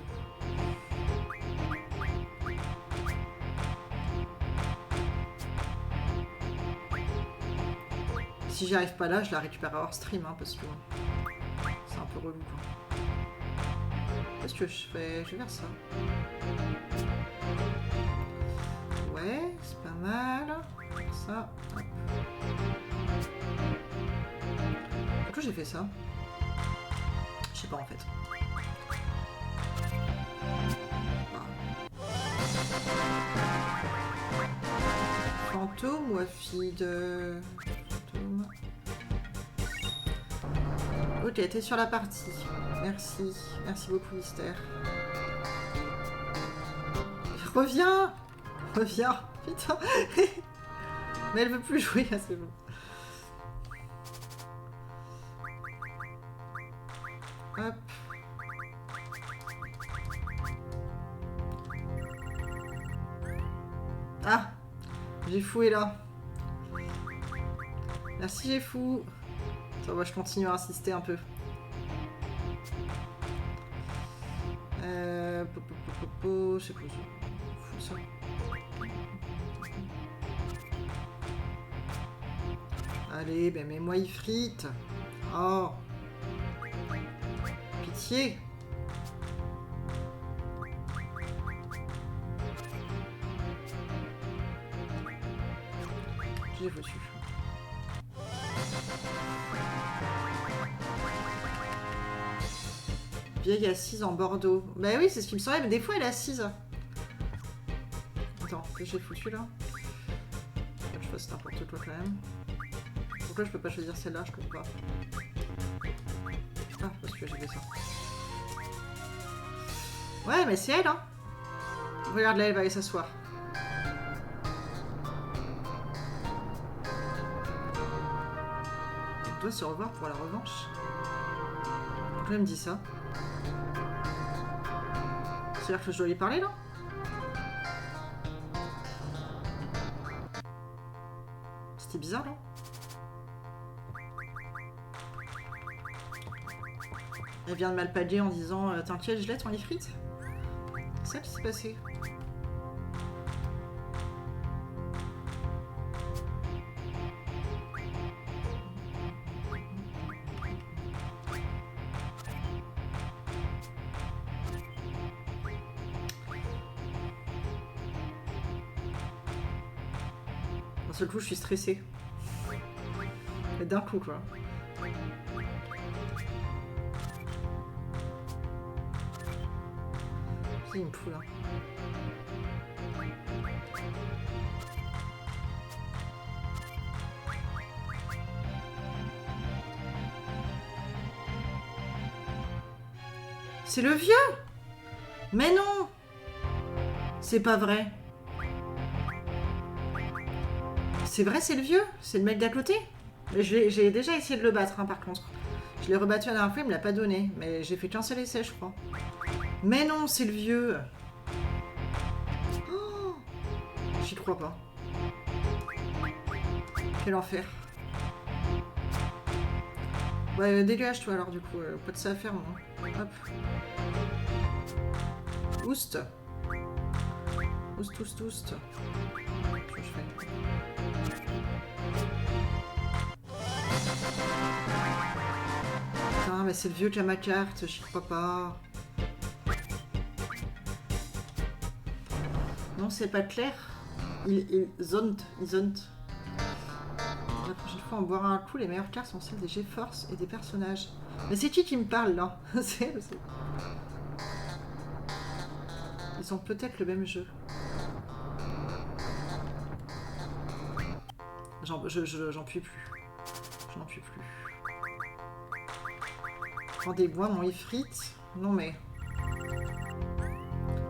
Si j'y arrive pas là, je la récupère hors stream, hein, parce que c'est un peu relou, quoi. Qu'est-ce que je fais? Je vais vers ça. Ouais, c'est pas mal. Ça. Hop. Pourquoi j'ai fait ça? Je sais pas en fait. Fantôme ou affide? Fantôme. Ok, t'es sur la partie. Merci. Merci beaucoup, Mystère. Reviens! Reviens! Putain! Mais elle veut plus jouer, là, c'est bon. Hop. Ah! J'ai fou est là. Merci, j'ai fou. Attends, moi je continue à insister un peu. Je sais pas. Fou ça. Allez, ben mets-moi Ifrit. Oh. Pitié. J'ai foutu. Vieille assise en Bordeaux. Bah oui, c'est ce qui me semblait, mais des fois elle est assise. Attends, que j'ai foutu là? Faut que je fasse n'importe quoi quand même. Pourquoi je peux pas choisir celle-là? Je comprends pas. Ah, parce que j'ai fait ça. Ouais, mais c'est elle, hein. Regarde là, elle va aller s'asseoir. On doit se revoir pour la revanche. Pourquoi elle me dit ça? C'est-à-dire que je dois lui parler là? C'était bizarre là. Elle vient de m'alpaguer en disant t'inquiète, je l'ai ton Ifrit. C'est ça qui s'est passé. D'un seul coup, je suis stressée. Et d'un coup, quoi. Il me fout là. C'est le vieux! Mais non! C'est pas vrai. C'est vrai, c'est le vieux? C'est le mec d'à côté? J'ai déjà essayé de le battre, hein, par contre. Je l'ai rebattu la dernière fois, il me l'a pas donné. Mais j'ai fait qu'un seul essai, je crois. Mais non, c'est le vieux. Oh, j'y crois pas. Quel enfer. Ouais, dégage-toi alors, du coup. Pas de ça à faire, moi. Hop. Oust. Oust, oust, oust. Qu'est-ce que je fais? Putain, mais c'est le vieux qui a ma carte, j'y crois pas. Non, c'est pas clair. Il zone. La prochaine fois, on boira un coup. Les meilleures cartes sont celles des GeForce et des personnages. Mais c'est qui me parle là? Ils ont peut-être le même jeu. J'en puis plus. J'en puis plus. Rendez-moi mon Ifrit. Non mais...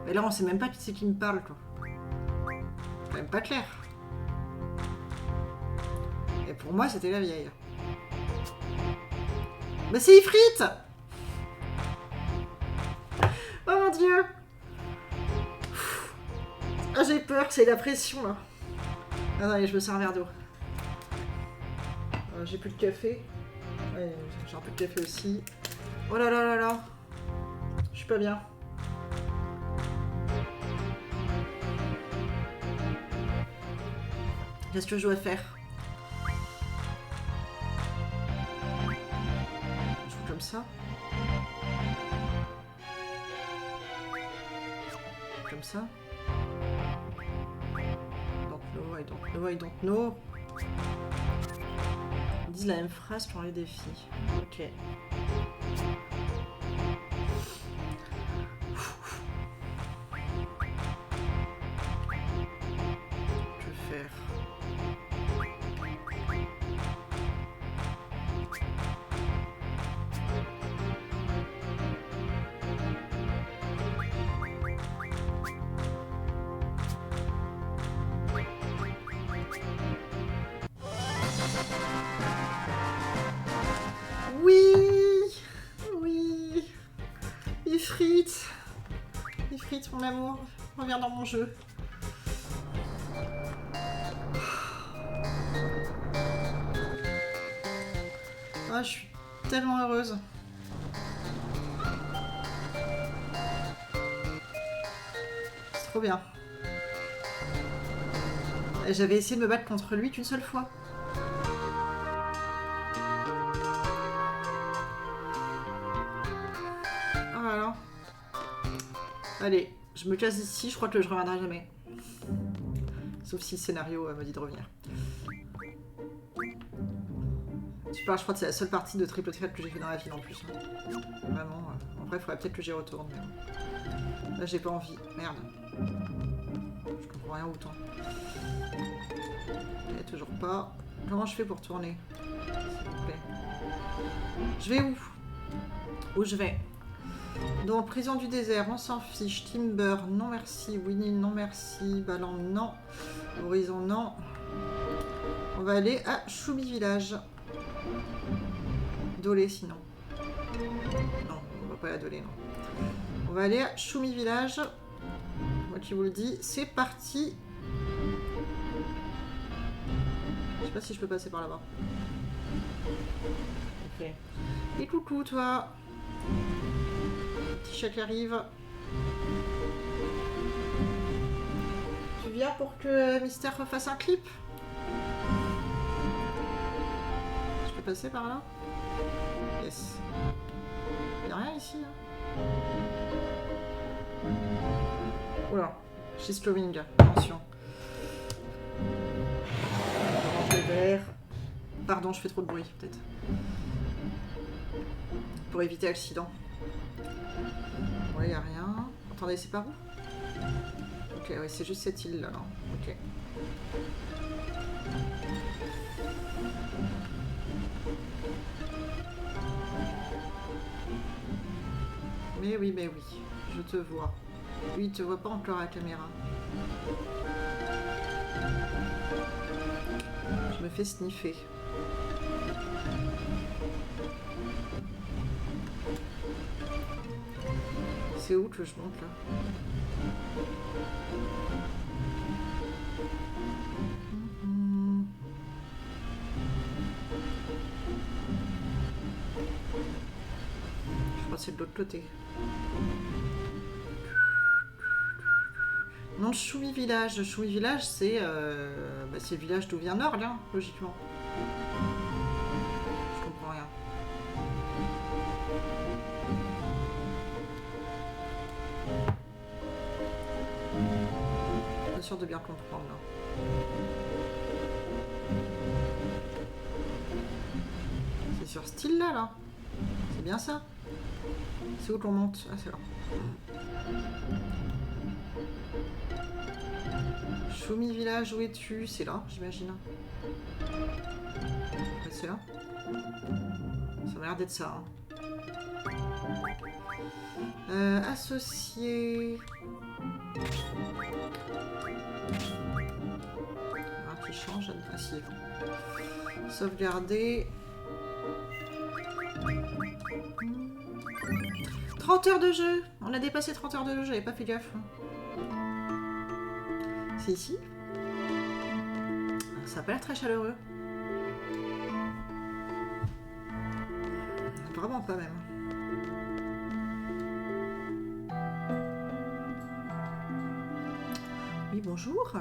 Mais là on sait même pas qui c'est qui me parle quoi. Quand même pas clair. Et pour moi c'était la vieille. Mais c'est Ifrit! Oh mon dieu! Ah j'ai peur, c'est la pression là. Attendez, je me sers un verre d'eau. J'ai plus de café. Ouais, j'ai un peu de café aussi. Oh là là là là. Je suis pas bien. Qu'est-ce que je dois faire? Je joue comme ça. Comme ça. I don't know. Ils disent la même phrase pour les défis. Ok. Que faire? Oui. Ifrit, mon amour, reviens dans mon jeu. Ah, je suis tellement heureuse. C'est trop bien. J'avais essayé de me battre contre lui qu'une seule fois. Voilà. Allez, je me casse ici, je crois que je reviendrai jamais. Sauf si le scénario me dit de revenir. Super, je crois que c'est la seule partie de Triple Threat que j'ai fait dans la vie en plus. Vraiment. En vrai, il faudrait peut-être que j'y retourne. Mais... Là, j'ai pas envie. Merde. Je comprends rien autant. Ok, toujours pas. Comment je fais pour tourner? S'il vous plaît. Je vais où? Où je vais? Donc, prison du désert, on s'en fiche. Timber, non merci. Winnie, non merci. Ballant, non. Horizon, non. On va aller à Choubi Village. Dolé, sinon. Non, on va pas aller à Dolé, non. On va aller à Choumi Village. Moi qui vous le dis, c'est parti. Je sais pas si je peux passer par là-bas. Ok. Et coucou, toi. Petit chat qui arrive. Tu viens pour que Mystère refasse un clip? Je peux passer par là? Yes. Y'a rien ici, hein. Oula, she's coming. Attention. Je range les verres. Pardon, je fais trop de bruit, peut-être. Pour éviter accident. Ouais, y'a rien. Attendez, c'est par où? Ok, ouais, c'est juste cette île là. Ok. Mais oui, je te vois. Lui, il te voit pas encore à la caméra. Je me fais sniffer. C'est où que je monte là? Je crois que c'est de l'autre côté. Non, Choumi Village. Choumi Village, c'est le village d'où vient Nord, là, logiquement. Je comprends rien. sûr de bien comprendre là. C'est sur ce style là, c'est bien ça. C'est où qu'on monte? Ah, c'est là. Choumi Village, où es-tu? C'est là, j'imagine. Ouais, c'est là. Ça m'a l'air d'être ça. Hein. Associé. Un qui change, passif. Sauvegarder. 30 heures de jeu. On a dépassé 30 heures de jeu, j'avais pas fait gaffe. C'est ici. Ça a pas l'air très chaleureux. Vraiment pas même. Oui, bonjour.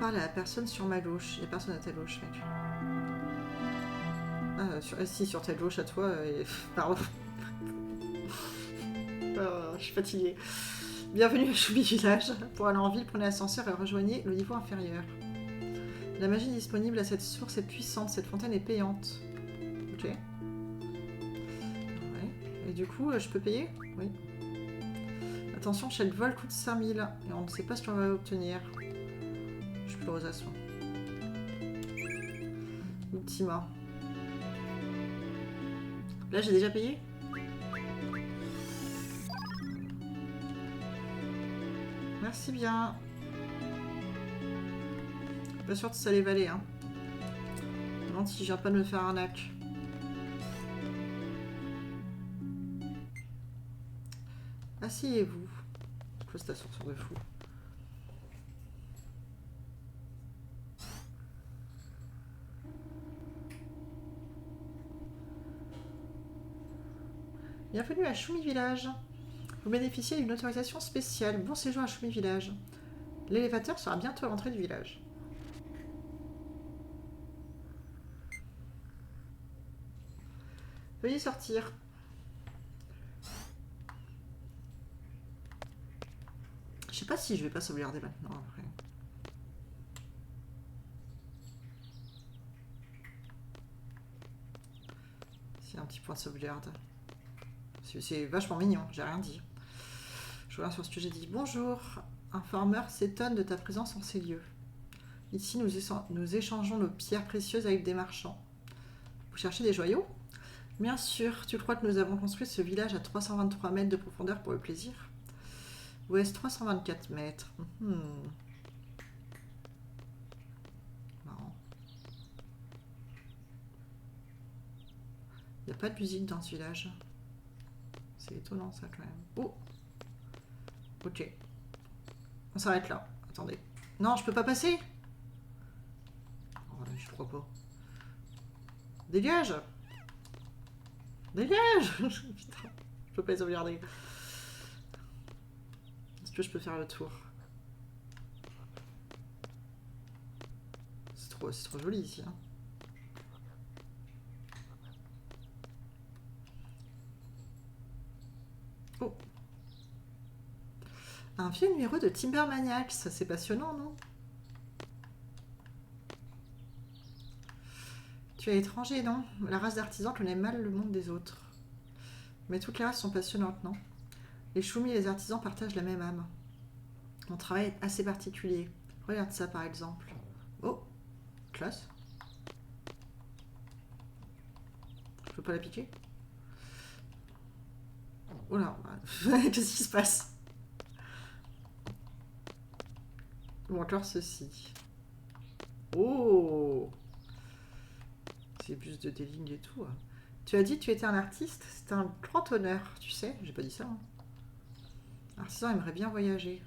Parle à la personne sur ma gauche. Il y a personne à ta gauche, mec. Ah, si, sur ta gauche à toi. Pardon. Je suis fatiguée. Bienvenue à Choumi Village. Pour aller en ville, prenez l'ascenseur et rejoignez le niveau inférieur. La magie disponible à cette source est puissante. Cette fontaine est payante. Ok. Ouais. Et du coup, je peux payer? Oui. Attention, chaque vol coûte 5000 et on ne sait pas ce qu'on va obtenir. Je peux l'autorisation. Ultima. Là, j'ai déjà payé? Merci bien. Pas sûr que ça allait valer, hein. Non, si je viens pas de me faire arnaque. Asseyez-vous. Quoi cette ascenseur de fou? Bienvenue à Choumi Village. Vous bénéficiez d'une autorisation spéciale. Bon séjour à Choumi Village. L'élévateur sera bientôt à l'entrée du village. Veuillez sortir. Je sais pas si je vais pas sauvegarder maintenant après. C'est un petit point de sauvegarde. C'est vachement mignon, j'ai rien dit. Je reviens sur ce que j'ai dit. Bonjour, un farmer s'étonne de ta présence en ces lieux. Ici, nous échangeons nos pierres précieuses avec des marchands. Vous cherchez des joyaux? Bien sûr, tu crois que nous avons construit ce village à 323 mètres de profondeur pour le plaisir? Ouest 324 mètres. Marrant. Il n'y a pas de musique dans ce village. C'est étonnant ça quand même. Oh! Ok. On s'arrête là. Attendez. Non, je peux pas passer? Oh, je crois pas. Dégage! Dégage! Putain, je peux pas les sauvegarder. Est-ce que je peux faire le tour? C'est trop joli ici. Hein. Oh! Un vieux numéro de Timbermaniacs, ça c'est passionnant, non? Tu es étranger, non? La race d'artisans connaît mal le monde des autres. Mais toutes les races sont passionnantes, non? Les Choumi et les artisans partagent la même âme. Mon travail est assez particulier. Regarde ça par exemple. Oh! Classe. Je peux pas la piquer? Oh là! Qu'est-ce qui se passe? Ou encore ceci. Oh! C'est plus de des lignes et tout. Tu as dit que tu étais un artiste? C'est un grand honneur, tu sais. J'ai pas dit ça. Hein. L'artisan aimerait bien voyager.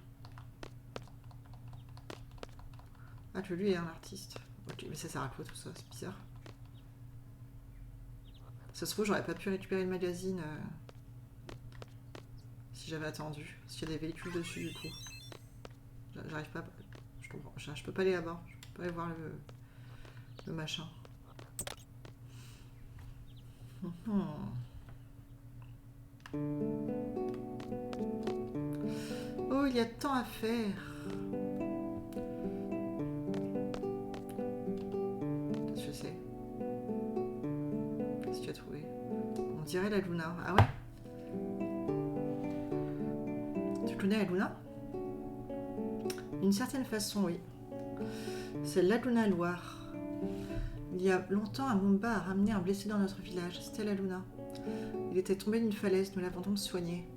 Ah, que lui est un artiste. Ok, mais ça sert à quoi tout ça? C'est bizarre. Ça se trouve, j'aurais pas pu récupérer le magazine si j'avais attendu. Parce qu'il y a des véhicules dessus du coup. J'arrive pas. Je comprends. Je peux pas aller là-bas. Je peux pas aller voir le machin. Oh, il y a tant à faire. dirait la Luna. Ah ouais? Tu connais la Luna? D'une certaine façon, oui. C'est la Luna Loire. Il y a longtemps, un Mumba a ramené un blessé dans notre village. C'était la Luna. Il était tombé d'une falaise, nous l'avons donc soigné.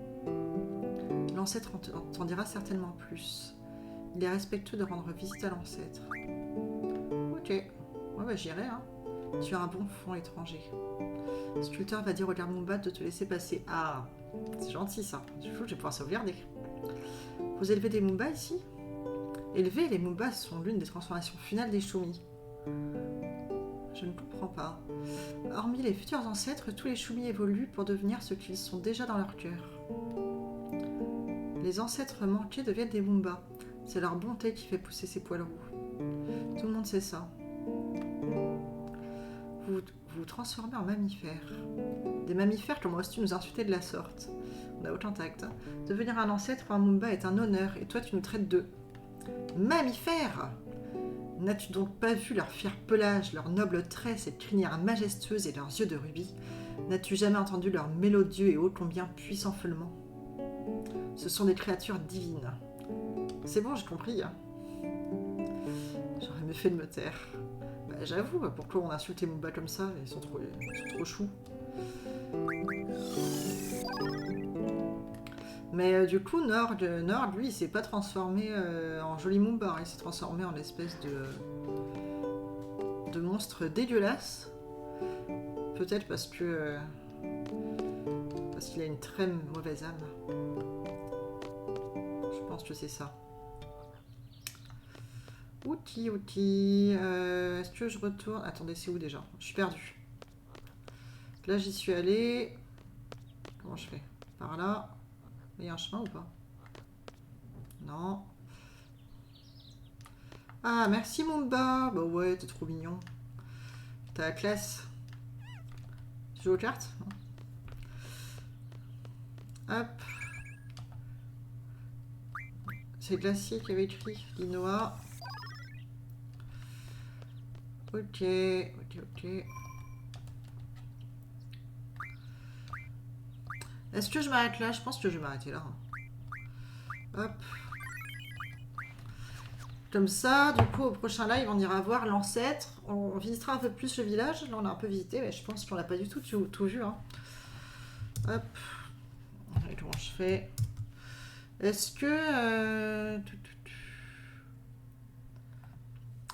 L'ancêtre t'en dira certainement plus. Il est respectueux de rendre visite à l'ancêtre. Ok. Ouais, bah j'irai, hein. Tu as un bon fond étranger. Le sculpteur va dire au Mumba de te laisser passer. Ah, c'est gentil ça. Du coup, je vais pouvoir sauvegarder. Vous élevez des Mumbas ici? Élever les Mumbas sont l'une des transformations finales des Shumi. Je ne comprends pas. Hormis les futurs ancêtres, tous les Shumi évoluent pour devenir ce qu'ils sont déjà dans leur cœur. Les ancêtres manqués deviennent des Mumbas. C'est leur bonté qui fait pousser ces poils roux. Tout le monde sait ça. Vous vous transformez en mammifères. Des mammifères, comment oses-tu nous insulter de la sorte? On a aucun tact. Hein. Devenir un ancêtre ou un Mumba est un honneur, et toi tu nous traites de mammifères. N'as-tu donc pas vu leur fier pelage, leurs nobles traits, cette crinière majestueuse et leurs yeux de rubis? N'as-tu jamais entendu leur mélodieux et ô combien puissant feulement? Ce sont des créatures divines. C'est bon, j'ai compris. Hein. J'aurais mieux fait de me taire. Bah, j'avoue, pourquoi on insulte les Mumba comme ça? Ils sont trop choux. Mais du coup, Nord, lui, il s'est pas transformé en joli Mumba. Il s'est transformé en espèce de monstre dégueulasse. Peut-être parce qu'il a une très mauvaise âme. Je pense que c'est ça. Outil. Est-ce que je retourne? Attendez, c'est où déjà? Je suis perdue. Là, j'y suis allée. Comment je fais? Par là. Il y a un chemin ou pas? Non. Ah, merci Mumba. Bah ouais, t'es trop mignon. T'as la classe. Tu joues aux cartes? Hop. C'est Glacier qui avait écrit Linoa. Ok. Est-ce que je m'arrête là? Je pense que je vais m'arrêter là. Hop. Comme ça, du coup, au prochain live, on ira voir l'ancêtre. On visitera un peu plus le village. Là, on a un peu visité, mais je pense qu'on n'a pas du tout vu. Hein. Hop. Et comment je fais? Est-ce que...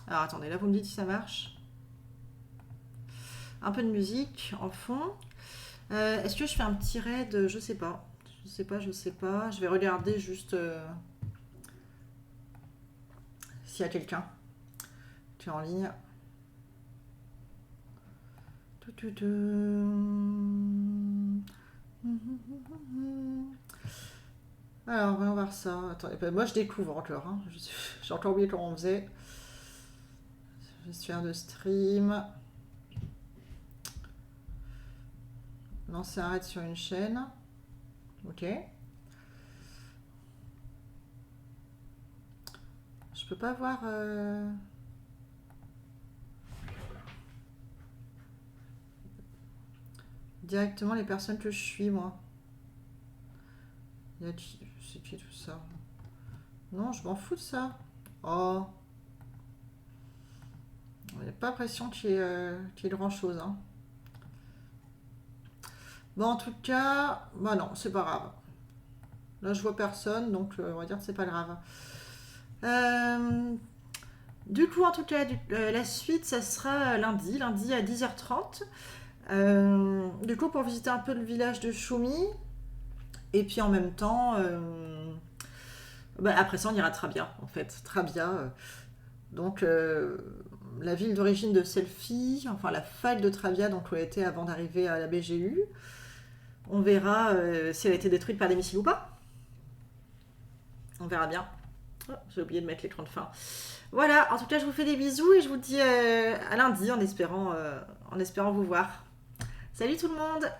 Alors, attendez, là, vous me dites si ça marche. Un peu de musique en fond. Est-ce que je fais un petit raid? Je sais pas. Je sais pas. Je vais regarder juste s'il y a quelqu'un qui est en ligne. Alors, voyons voir ça. Attendez, moi je découvre encore. Hein. J'ai encore oublié comment on faisait. Gestionnaire de stream. Lancer un raid sur une chaîne. Ok. Je peux pas voir... directement les personnes que je suis, moi. C'est qui tout ça? Non, je m'en fous de ça. Oh. Il n'y a pas l'impression qu'il y ait grand-chose. Hein. Bon, en tout cas, bah non, c'est pas grave. Là, je vois personne, donc on va dire que c'est pas grave. Du coup, en tout cas, la suite, ça sera lundi à 10h30. Du coup, pour visiter un peu le village de Shumi. Et puis en même temps, après ça, on ira à Trabia, en fait. Trabia. Donc, la ville d'origine de Selfie, enfin la faille de Trabia, donc où elle était avant d'arriver à la BGU. On verra si elle a été détruite par des missiles ou pas. On verra bien. Oh, j'ai oublié de mettre l'écran de fin. Voilà, en tout cas, je vous fais des bisous et je vous dis à lundi en espérant vous voir. Salut tout le monde!